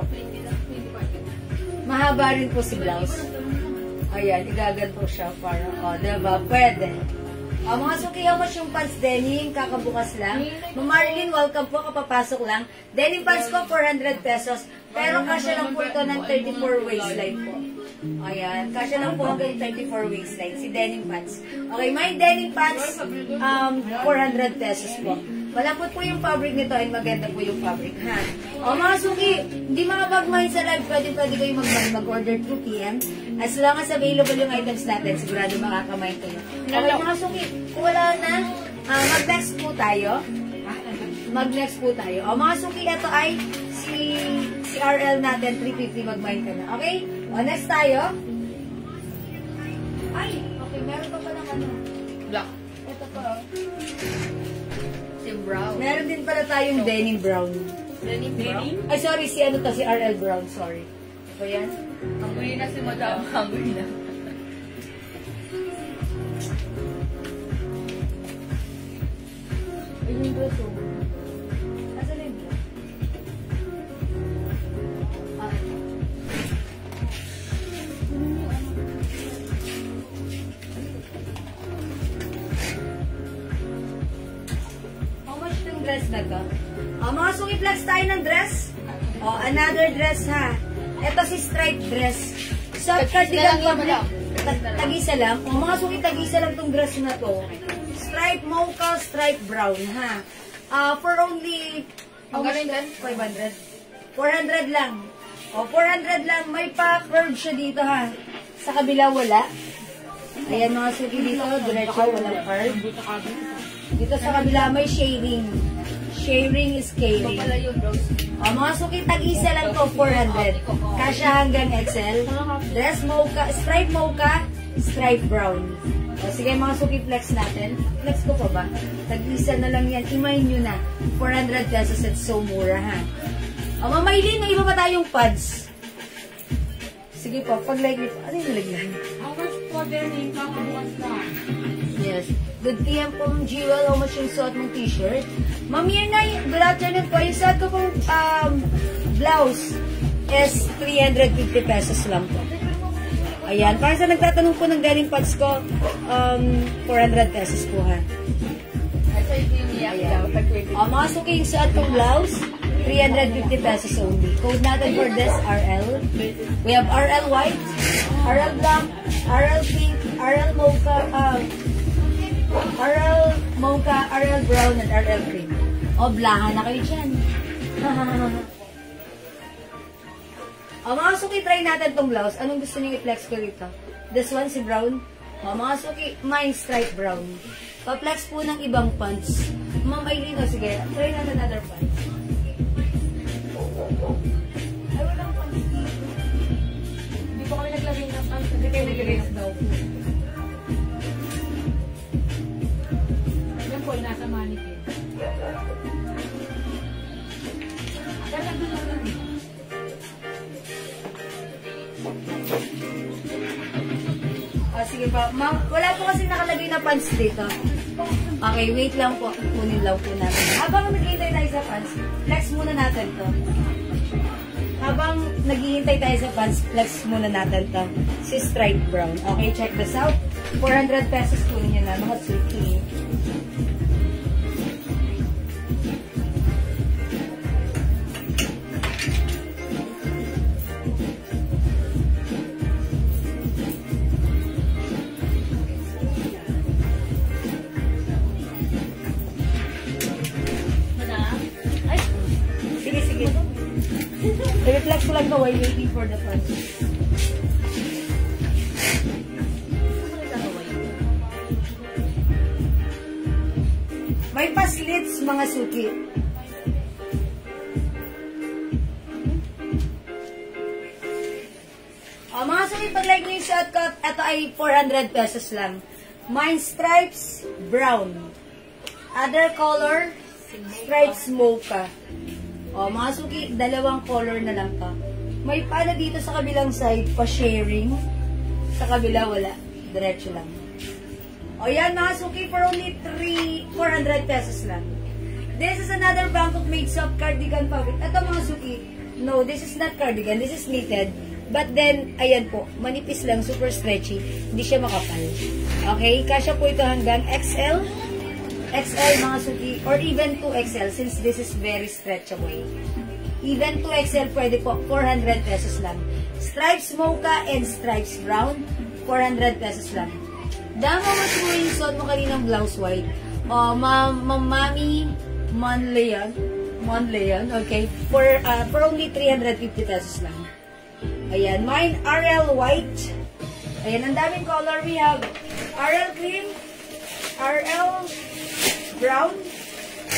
Mahaba rin po si blouse. Ayan, igaganto siya para, diba? Pwede. Mga suki, how much yung pants denim? Kakabukas lang. Marilyn, welcome po. Kapapasok lang. Denim pants ko, 400 pesos. Pero kasya lang po ito ng 34 waistline po. Ayan, kasya lang po hanggang 34 waistline. Si denim pants. Okay, my denim pants, 400 pesos po. Malambot po yung fabric nito and maganda po yung fabric, ha? Mga suki, hindi makapag-mine sa live, pwede kayo mag-order 2 p.m. As long as available yung items natin, sigurado makaka-mine kayo. Okay, mga suki, kung wala na, mag-next po tayo. Mag-next po tayo. Mga suki, ito ay si RL natin, 350 mag-mine ka na. Okay? Next tayo. Ay, okay, meron pa palang Black. Ito pa, Brown. Meron din pala tayong denim brown. Denim brown? Ay, sorry, si RL Brown, sorry. So, yan. Hungry na si Madam. Hungry na. Yun yung gusto. Nasa na yung blouse? Ah, ito. How much itong dress na to? Mga suki-flex tayo ng dress. Another dress ha. Ito si striped dress. Soft cardigan complete. Tag-isa lang. Mga suki, tag-isa lang itong dress na to. Stripe mocha, stripe brown ha. For only, how much then? 500. 400 lang. 400 lang. May pa-curve siya dito ha. Sa kabila wala. Ayan mga suki dito, diretso, walang curve. Dito sa kabila may shading. Sharing is caring. Mga suki, tag-isa lang to, 400. Kasya hanggang XL. Dress mocha, stripe brown. Sige mga suki, flex natin. Flex ko pa ba? Tag-isa na lang yan. Imayin nyo na. 400 pesos at so mura ha. Mamaylin, may iba pa tayong pads. Sige po, pag-like nito. Ano yung nilagyan? How much po din yung kakabukas na? Yes. Good PM po, Ma'am Jewel. How much yung suot mong t-shirt? Ma'am Yenay, good afternoon po. Yung suot ko pong blouse is 350 pesos lang po. Ayan. Para sa nagtatanong po ng denim pads ko, 400 pesos po ha. Ayan. Mga suki yung suot kong blouse, 350 pesos only. Code natin for this, RL. We have RL white, RL black, RL pink, RL mocha, RL brown, and RL cream. Blahan na kayo dyan. Mga suki, try natin tong blouse. Anong gusto niyo i-flex ko dito? This one, si brown. Mga suki, mine stripe brown. Pa-flex po ng ibang pants. Ma'am Aileen, sige, try natin another pants. Ay, walang pants dito. Hindi po kami naglagay ng pants. Hindi kayo naglagay ng daw po. Yan po, nasa mannequin. Kaya doon lang lang. Sige pa. Wala po kasi nakalagay na pants dito. Okay, wait lang po. Kunin lang po natin. Habang naghihintay tayo sa pants, flex muna natin to. Habang naghihintay tayo sa pants, flex muna natin to. Si stripe brown. Okay, check this out. 400 pesos kunin nyo na. Mga suki. I-reflex ko lang ka while waiting for the pants. May pa-slits mga suki. Mga suki, pag-like nyo yung shortcut, ito ay 400 pesos lang. Mine stripes, brown. Other color, stripes mocha. Mga suki, dalawang color na lang ka. May pala dito sa kabilang side, pa-sharing. Sa kabila, wala. Diretso lang. Yan mga suki, for only 400 pesos lang. This is another Bangkok made soft cardigan fabric. Ito mga suki, no, this is not cardigan, this is knitted. But then, ayan po, manipis lang, super stretchy. Hindi siya makapal. Okay, kasya po ito hanggang XL. XL mga suki, or even 2XL since this is very stretchable. Even 2XL pwede po, 400 pesos lang. Stripes mocha and stripes brown, 400 pesos lang. Dama mas mo yung suot mo kaninang blouse white. Mami Monleon, okay, for only 350 pesos lang. Ayan, mine RL white. Ayan, ang daming color. We have RL cream, RL brown,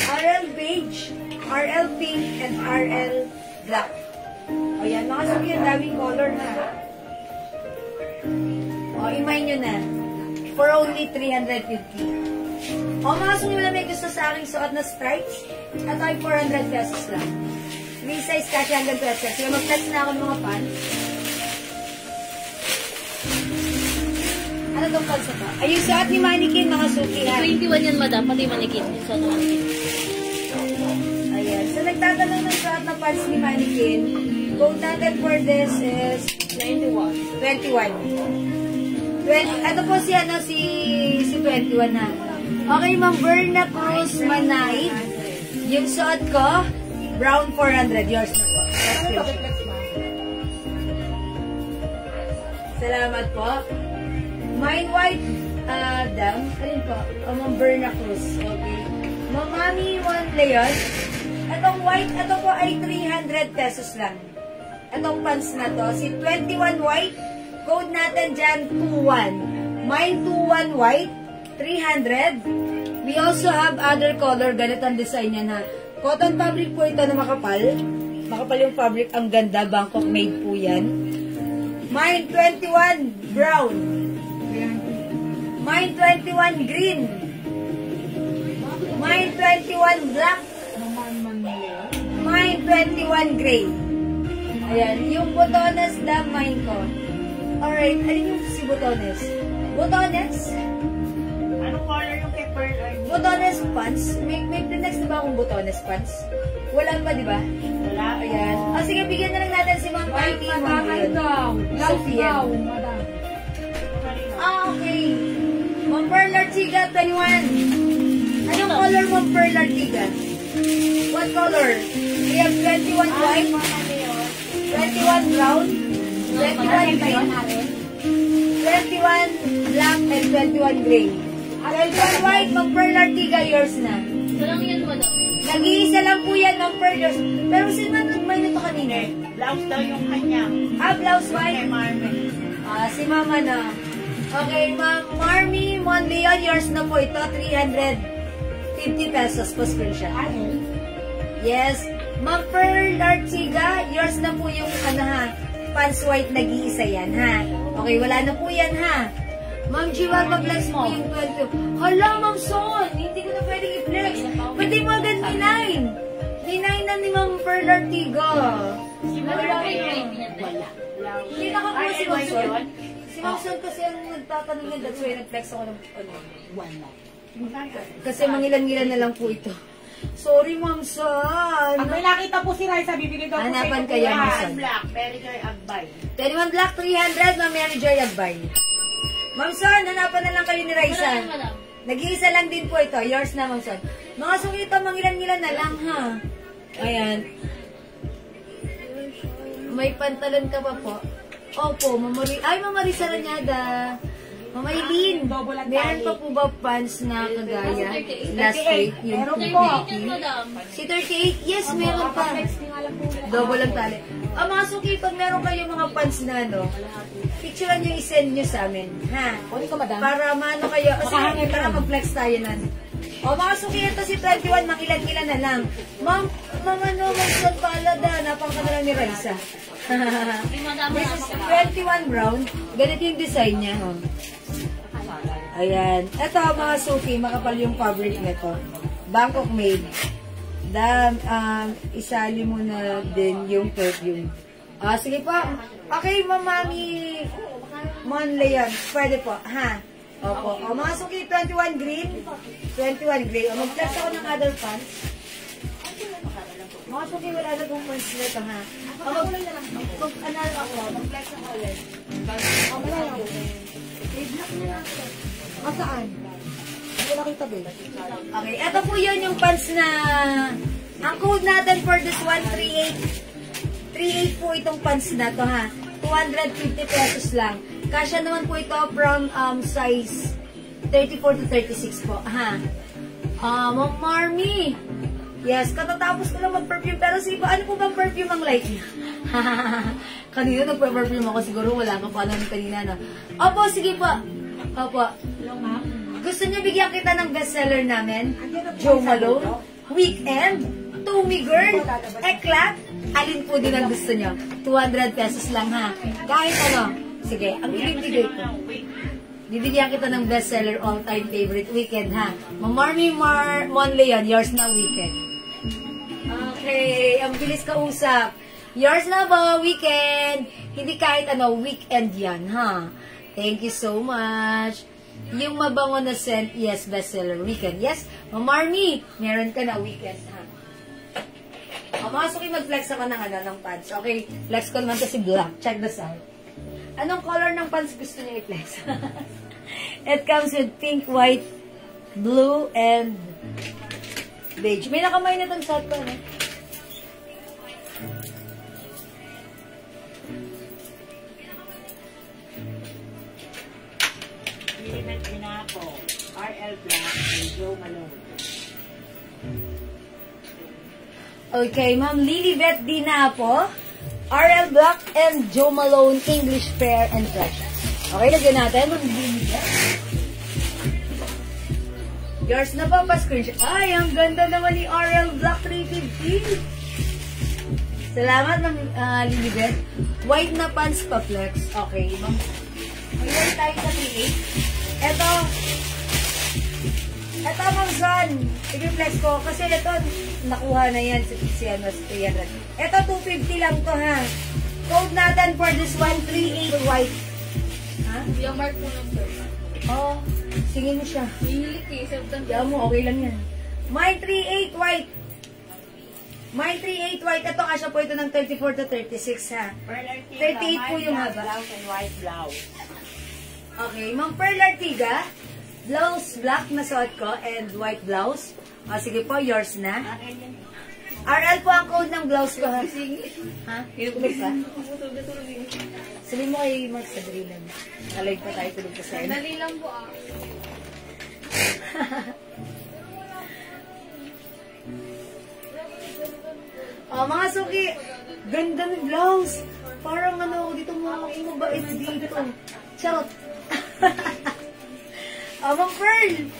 RL beige, RL pink, and RL black. Ayan, mga suki, ang daming color na. Imay nyo na. For only 350. Mga suki, wala may gusto sa aking suot na stripes. Ito ay 400 pesos lang. 3 size kasi hanggang 12 pesos. Kaya mag-touch na ako ng mga pants. Ano tong pants na to. Ay, yung suot ni Mannequin, mga suki ha. 21 yan, madam. Pati manikit. So, manikit. Ayan. So, nagtatanong ng suot na pants ni Mannequin. Code natin for this is 21. 21. Ito po si, si 21 na. Okay, Ma'am Berna Cruz Manay. Yung suot ko, brown 400. Yours na po. Salamat po. Mine white, dam. Alin po? Ma'am Berna Cruz. Okay. Ma'am Mami Juan Leon. Itong white, ito po ay 300 pesos lang. Itong pants na to. Si 21 white, code natin dyan 21. Mine 21 white, 300. We also have other color. Ganito ang design niya na. Cotton fabric po ito na makapal. Makapal yung fabric. Ang ganda. Bangkok made po yan. Mine 21 brown. Mine 21 green. Mine 21 black. Mine 21 gray. Ayan. Yung botones na mine ko. Alright. Alin yung si botones? Botones? Anong color yung kay Pearl? Botones pants. May next na ba akong botones pants? Wala ba, di ba? Wala. Ayan. O sige, bigyan na lang natin si Ma'am Whitey. Madam, daw. Blouse daw, madam. Okay. Ma'am Pearl Artiga, 21. Anong color Ma'am Pearl Artiga? What color? We have 21 white, 21 brown, 21 green, 21 black, and 21 gray. 21 white, Ma'am Pearl Artiga, yours na. Ito lang yan, madam. Nag-iisa lang po yan, Ma'am Pearl, yours. Pero sino man nagmay nito kanina? Blouse daw yung kanya. Blouse white. Kay Marvin. Si Mama na. Okay, Ma'am Marmy Monleon, yours na po ito, 350 pesos po screenshot. Yes. Ma'am Pearl Artiga, yours na po yung pants white nag-iisa yan, ha? Okay, wala na po yan, ha? Ma'am Jiwa, mag-flex po yung 12. Hala, Ma'am Son, hindi ko na pwedeng i-flex. Pwede mo agad ni-9. Ni-9 na ni Ma'am Pearl Artiga. Si Marvin. Wala. Hindi na po si Ma'am Son. Si Ma'am Son kasi ang nagtatanong niya, that's why nag-flex ako ng Wala. kasi mangilan-ngilan na lang po ito. Sorry, Ma'am Son. Pag may nakita po si Raisa, bibigay daw po Hanapan sa kaya, iyo. Ma'am Son. Black. Very Joy Agbay. 21 Black, 300, Ma'am Mary Joy Agbay. Ma'am Son, hanapan na lang kayo ni Raisa. Wala yan, madam. Nag-iisa lang din po ito. Yours na, Ma'am Son. Mga sungito, mangilan-ngilan na lang, ha? Ayan. May pantalon ka pa po? Opo, Ma'am Marisa Ranyada. Ma'am Aileen, Double ang meron tali. pa po ba pants na kagaya? 38. Last week, yung Meron po. 38 yan, madam. Si 38, yes, meron pa. Next thing alam po. Double ang tali. Mga suki, pag meron kayo mga pants na picturean nyo, isend nyo sa amin. Ha? Kunin ko, madam. Para maano kayo. Kasi Makahangin para lang. mag-flex tayo nan. Mga suki, ito si 21, mangilan-ilan na lang. Ma'am, Son Palada, napang ka na lang ni Raisa. Si madam This na is 21 brown. Ganito yung design niya. Oh. Ayan. Ito, mga suki, makapal yung fabric nito. Bangkok made. Isali mo na din yung perfume. Sige po. Okay, Mami Monleon. Pwede po, ha? Opo. Mga suki, 21 green. 21 gray. Mag-flex ako ng other pants. Mga suki, wala na pong pants nito, ha? Mag-anal ako. Mag-flex ako ulit. Saan? Hindi ko nakita, babe. Okay, ito po yun yung pants na ang code natin for this one, 38 po itong pants na to, ha. 250 pesos lang. Kasya naman po ito from size 34 to 36 po, ha. Ma'am Marmy. Yes, katatapos ko lang mag-perfume. Pero sige po, ano po bang perfume ang like niya? Kanina nagpa-perfume ako. Siguro wala ka pa naman kanina, no? Opo, sige po. Opo. Gusto niyo bigyan kita ng bestseller namin? Joe Malone, Weekend, Tommy Girl, Eclat. Alin po din ang gusto niyo? 200 pesos lang, ha? Kahit ano. Sige, ang ibibigay ko. Bibigyan kita ng bestseller, all-time favorite, Weekend, ha? Ma'am Marmy Monleon, yours na Weekend. Okay, ang bilis kausap. Yours na ba, Weekend? Hindi kahit ano, Weekend yan, ha? Thank you so much. Yung mabango na scent, yes, bestseller weekend. Yes, Ma'am Marnie, meron ka na weekend, ha? O, mga suki, mag-flex ako ng pants. Okay, flex ko naman to si black. Check this out. Anong color ng pants gusto niya i-flex? It comes with pink, white, blue, and beige. May nakamay na itong suot ko, ano? Lilivet Dinapo, RL Black, and Joe Malone. Okay, Ma'am Lilivet Dinapo, RL Black, and Joe Malone, English Fair and Fresh. Okay, lagyan natin, Ma'am Lilivet. Yours na po, pa-screenshot. Ay, ang ganda naman ni RL Black 350. Salamat, Ma'am Lilivet. White na pants pa, flex. Okay, Ma'am. Mayroon tayo sa 3.8. Ito, Ma'am Zon. I-flex ko. Kasi ito, nakuha na yan si 300. Ito, 250 lang to, ha. Code natin for this one, 3.8 white. Ha? Yung mark mo ng sir. Oh, singin mo siya. Hihilik eh. September. Kaya mo, okay lang yan. My 3.8 white. My 3.8 white. Ito, kasya po ito ng 34 to 36, ha. 38 po yung haba. Blouse and white blouse. Okay, Ma'am Pearl Artiga. Blouse black na suot ko and white blouse. O, sige po, yours na. RL po ang code ng blouse ko, ha? Ha? Tulog ka? Sabi mo kay Mark sa drilan. Nalig pa tayo, tulog ka sa'yo. Dali lang po ah. Oh, mga suki, ganda ng blouse. Parang ano ako dito, mabait dito. Charot. Oh, Ma'am Pearl.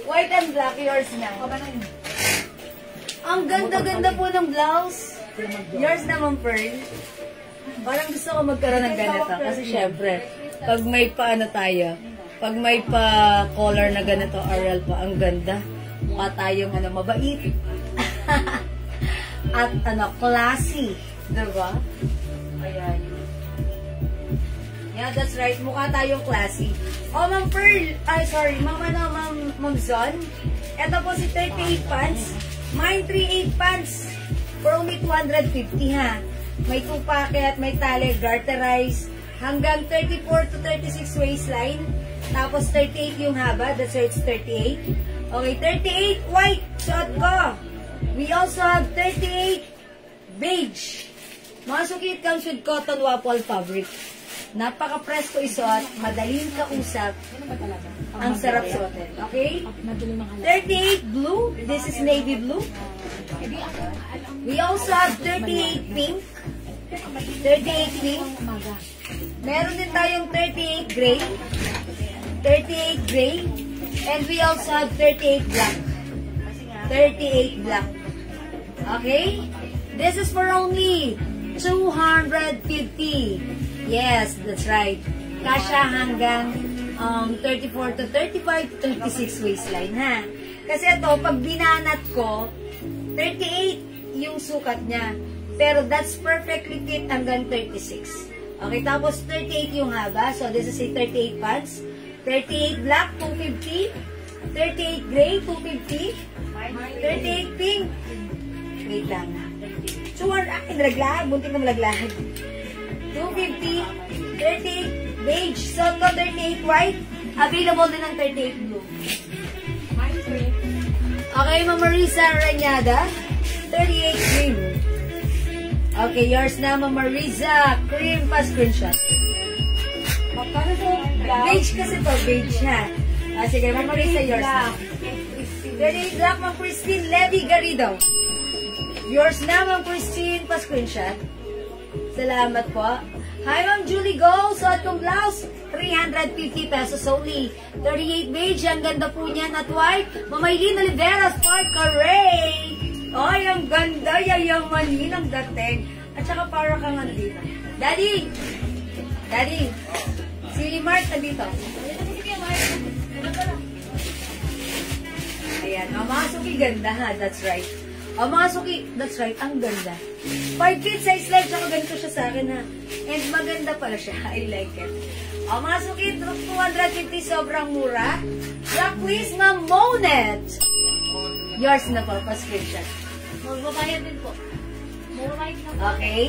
White and black, yours na. Ang ganda-ganda po ng blouse. Yours na, Ma'am Pearl. Parang gusto ko magkaroon ng ganito. Kasi syempre, pag may paano tayo, pag may pa-color na ganito, RL pa, ang ganda. Mukha tayong mabait. At classy. Diba? Ayan. Yeah, that's right. Mukha tayong classy. Oh, Ma'am Pearl. Ay, sorry. Ma'am Zon. Ito po si 38 pants. Mine 38 pants. For only 250, ha. May 2 pocket, may tali, garterize. Hanggang 34 to 36 waistline. Tapos 38 yung haba. That's why it's 38. Okay, 38 white. Suot ko. We also have 38 beige. Mga suki, it comes with cotton waffle fabric. Napaka-presko isuot, madaling kausap, ang sarap suotin. Okay? 38 blue. This is navy blue. We also have 38 pink. 38 pink. Meron din tayong 38 gray. 38 gray. And we also have 38 black. 38 black. Okay? This is for only 250. Yes, that's right. Kasha hanggang 34 to 35 to 36 waistline, ha? Kasi ito, pag binanat ko, 38 yung sukat niya. Pero that's perfectly fit hanggang 36. Okay, tapos 38 yung haba. So, this is a 38 pants. 38 black, 250. 38 gray, 250. 38 pink. Wait lang. Nalaglag. Bunting na malaglag. 250. 38 beige. So, 38 white. Available din ng 38 blue. Okay, Ma'am Marisa Ranyada. 38 cream. Okay, yours na, Ma'am Marisa. Cream pa screenshot. Beige kasi to. Beige, ha? Sige, Ma'am Marisa, yours na. 38 black, Ma'am Christine Levy Garrido. Yours na, Ma'am Christine, pa-screenshot. Salamat po. Hi, Ma'am Julie Go. Suot kong blouse, 350 pesos only. 38 beige, ang ganda po niyan at white. Mamaylin Olivera, Spark Array. Ay, ang ganda, yayamanin ang dating. At saka para kang dito. Daddy! Daddy! Si Mark nandito. Ayan, mga suki ganda, ha? That's right. O mga suki, that's right, ang ganda. 5 feet size leg, tsaka ganito siya sa akin ha. And maganda pala siya, I like it. O mga suki, 250, sobrang mura. Black please, Ma'am Monet. Yours na po, pa-screenshot. Magbabayad din po. Magbabayad na po. Okay,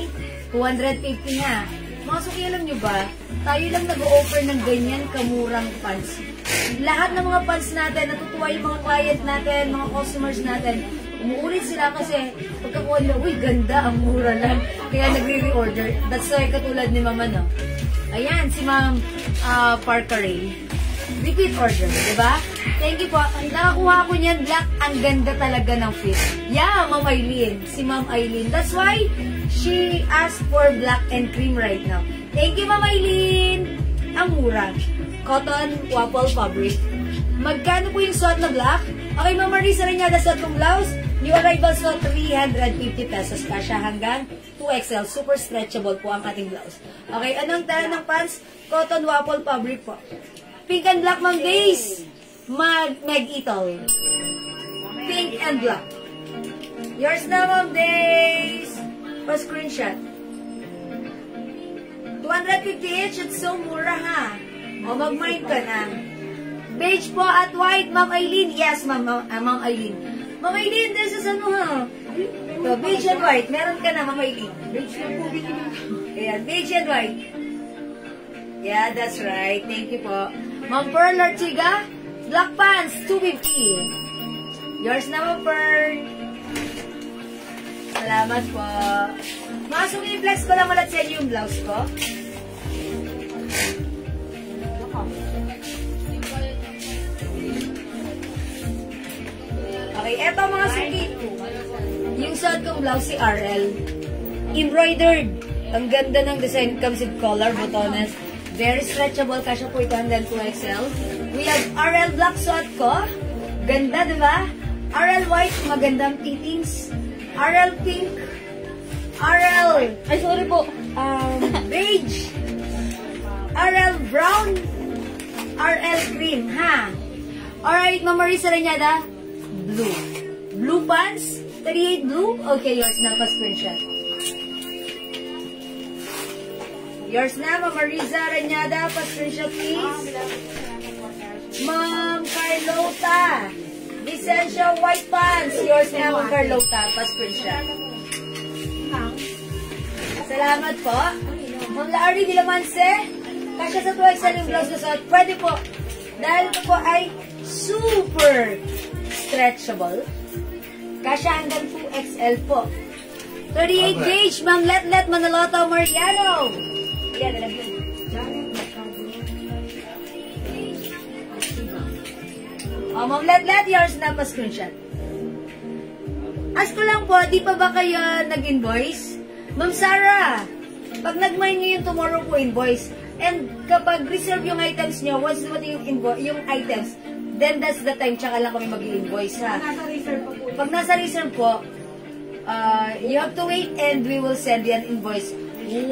250 na. Mga suki, alam nyo ba, tayo lang nag-o-offer ng ganyan kamurang pants. Lahat ng mga pants natin, natutuwa yung mga client natin, mga customers natin, umuulit sila kasi pagkakuha nila, uy, ganda, ang mura lang. Kaya nagre-reorder. That's why katulad ni Mama, no? Ayan, si Ma'am Parker Ray. Repeat order, di ba? Thank you po. Nakakuha ko niyan, black. Ang ganda talaga ng fit. Yeah, Ma'am Eileen. Si Ma'am Eileen. That's why she asked for black and cream right now. Thank you, Ma'am Eileen. Ang mura. Cotton waffle fabric. Magkano po yung suot na black? Okay, Ma'am Marisa Reñada, suot kong blouse. New arrival suot, 350 pesos. Kasya hanggang 2XL. Super stretchable po ang ating blouse. Okay, anong tala ng pants? Cotton waffle fabric po. Pink and black, Ma'am Days. Mag-itol. Pink and black. Yours na, Ma'am Days. Pa-screenshot. 250 each. It's so mura, ha? O, mag-mind ka na. Beige po at white, Ma'am Eileen. Yes, Ma'am Eileen. Ma'am Eileen, this is ano, ha? So, beige and white. Meron ka na, Ma'am Eileen. Beige na po, ayan, beige and white. Yeah, that's right. Thank you po. Ma'am Pearl Ortiga, black pants, 250. Yours na, Ma'am Pearl. Salamat po. Mga sumi-flex ko lang ulit sa inyo yung blouse ko. Okay, eto mga suki. Yung suot kong blouse si RL. Embroidered. Ang ganda ng design. Comes with collar, botones. Very stretchable. Kasya po ito hanggang 2XL. We have RL black suot ko. Ganda, di ba? RL white, magandang fittings. RL pink. RL, ay sorry po, beige. RL brown. RL green, ha? Alright, Ma'am Marisa Reñada, blue. Blue pants, 38 blue. Okay, yours na, pa-screenshot. Yours na, Ma'am Marisa Reñada, pa-screenshot please. Ma'am Carlota, Vicencio white pants. Yours na, Ma'am Carlota, pa-screenshot. Salamat po. Ma'am Laari Dilamanse, kasya sa 2XL yung blouse na suot. Pwede po. Dahil ito po ay super stretchable. Kasya hanggang 2XL po. 38 gauge, Ma'am Letlet Manaloto Mariano. Yan, alam ko. Oh, Ma'am Letlet, yours na pa screenshot. Ask ko lang po, di pa ba kayo nag-invoice? Ma'am Sarah, pag nag-mine nyo yung tomorrow po invoice, and kapag reserve yung items nyo, once dumating yung items, then that's the time, tsaka lang kami mag-invoice, ha? Nasa reserve po. Pag nasa reserve po, you have to wait and we will send you an invoice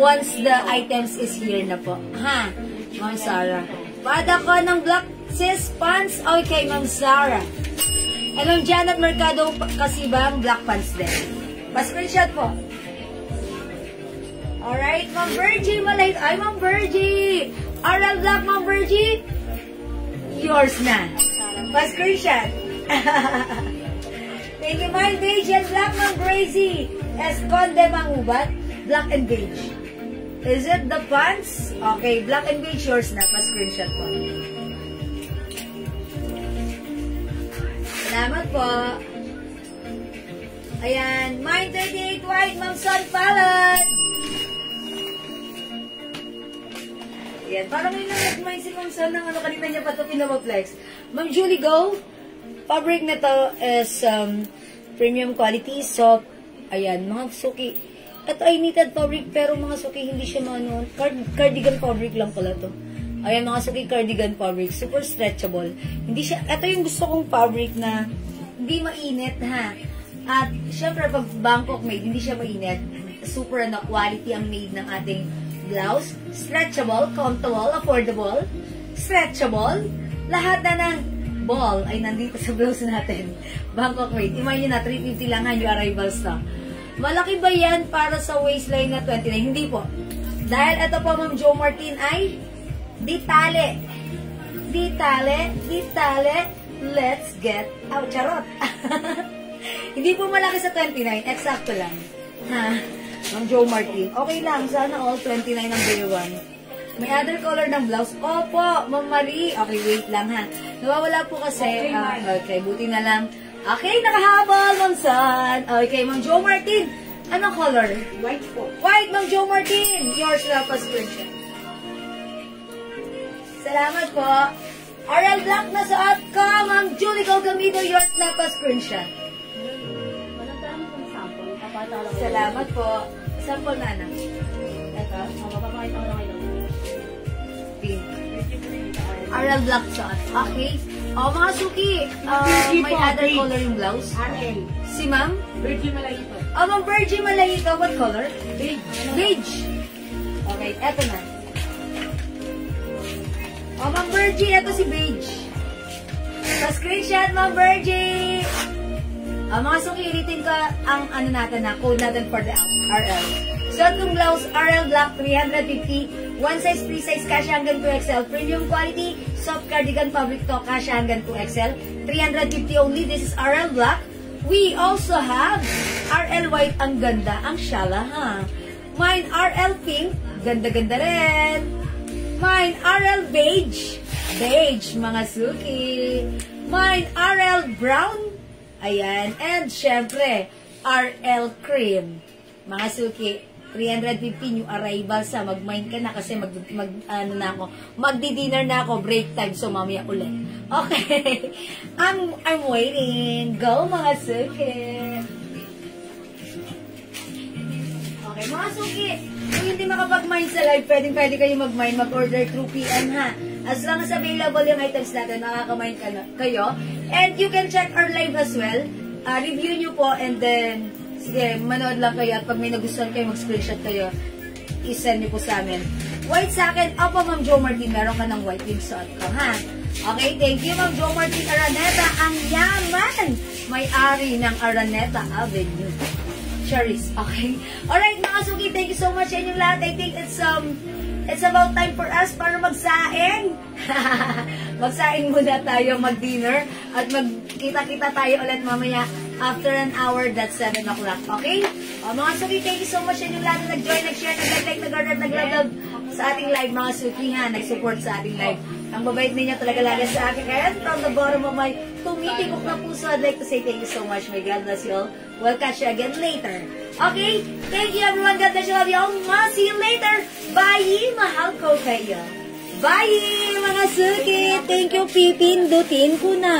once the items is here na po. Ha? Ma'am Sarah. Pada ko ng black sis pants. Okay, Ma'am Sarah. And ang Janet Mercado kasi ba black pants din? Pa-screenshot po. Alright, Ma'am Virgie. Ay, Ma'am Virgie. RL Black, Ma'am Virgie. Yours na. Pa-screenshot. Thank you, Ma'am Beige and Black, Ma'am Gracie. Esconde Mangubat, Black and Beige. Is it the pants? Okay, Black and Beige, yours na. Pa-screenshot po. Salamat po. Ayan, Mine 38 White, Ma'am Sun Palad. Ayan, parang may nag-mind si Ma'am Sun ng ano, kanina niya pa ito pinapaplex. Ma'am Julie Go, fabric na to is premium quality, soft. Ayan, mga suki. Ito ay knitted fabric, pero mga suki, hindi siya ano, cardigan fabric lang pala to. Ayan, mga suki, cardigan fabric. Super stretchable. Hindi siya, ito yung gusto kong fabric na hindi mainit, ha. At, syempre, pag Bangkok made, hindi siya mainit. Super na quality ang made ng ating blouse. Stretchable, comfortable, affordable. Stretchable. Lahat na ng ball ay nandito sa blouse natin. Bangkok weight. Imagine nyo na, 350 lang ha, yung arrivals to. Malaki ba yan para sa waistline na 29? Hindi po. Dahil ito po, Ma'am Jo Martin ay ditale. Ditale, ditale, let's get out. Charot. Hindi po malaki sa 29. Eksakto lang. Ha? Ma'am Jo Martin. Okay lang. Sana all 29 ang day 1. May other color ng blouse? Opo, Ma'am Marie. Okay, wait lang ha. Nawawala po kasi. Okay, buti na lang. Okay, nakahabol, Ma'am San. Okay, Ma'am Jo Martin. Anong color? White po. White, Ma'am Jo Martin. Yours na pa screenshot. Salamat po. RL Black na suot ko, Ma'am Julie Gogamido. Yours na pa screenshot. Walang parang kung sample. Papatala ko. Salamat po. Sample na na. Ito, mapapakita ko na kayo. Pink. RL Black suot. Okay. O, mga suki. May other color yung blouse. RL. Si Ma'am? Virgin Malayito. O, Ma'am Virgie Malayito. What color? Beige. Beige. Okay, eto na. O, Ma'am Virgie, eto si Beige. Sa screenshot, Ma'am Virgie. Mga suki, ulitin ko ang ano natin na code natin for the RL. So, itong blouse, RL Black, 350. One size, free size, kasya hanggang 2XL. Premium quality, soft cardigan, fabric to, kasya hanggang 2XL. 350 only. This is RL Black. We also have RL White. Ang ganda. Ang shala, ha? Mine RL Pink. Ganda-ganda rin. Mine RL Beige. Beige, mga suki. Mine RL Brown. Ayan. And, syempre, RL Cream. Mga suki. 350 new arrival sa mag-mine ka na kasi magdi-dinner na ako, break time, so mamaya ulit. Okay. I'm waiting. Go, mga suki. Okay, mga suki. Kung hindi makapag-mine sa live, pwede kayo mag-mine, mag-order through PM, ha? As long as available yung items natin, makaka-mine kayo. And you can check our live as well. Review nyo po, and then sige, manood lang kayo at pag may nagustuhan kayo, mag-screenshot kayo, isend niyo po sa amin. White sa akin, opo, Ma'am Jo Martin, meron ka ng white yung suot ko, ha? Okay, thank you, Ma'am Jo Martin Araneta. Ang yaman! May-ari ng Araneta Avenue. Charis, okay? Alright, mga suki, thank you so much sa inyong lahat. I think it's about time for us para magsaing. Magsaing muna tayo, mag-dinner, at magkita-kita tayo ulit mamaya. After an hour, that's 7 o'clock. Okay? Mga suki, thank you so much sa inyong lahat na nag-join, nag-share, nag-like, nag-order, nag-love sa ating live, mga suki, ha? Nag-support sa ating live. Ang babait ninyo talaga lagi sa akin. Kaya from the bottom of my tumitikok na puso, I'd like to say thank you so much. May God bless you all. We'll catch you again later. Okay? Thank you, everyone. God bless you. Love you all. See you later. Bye! Mahal ko kayo. Bye, mga suki. Thank you, pipindutin ko na.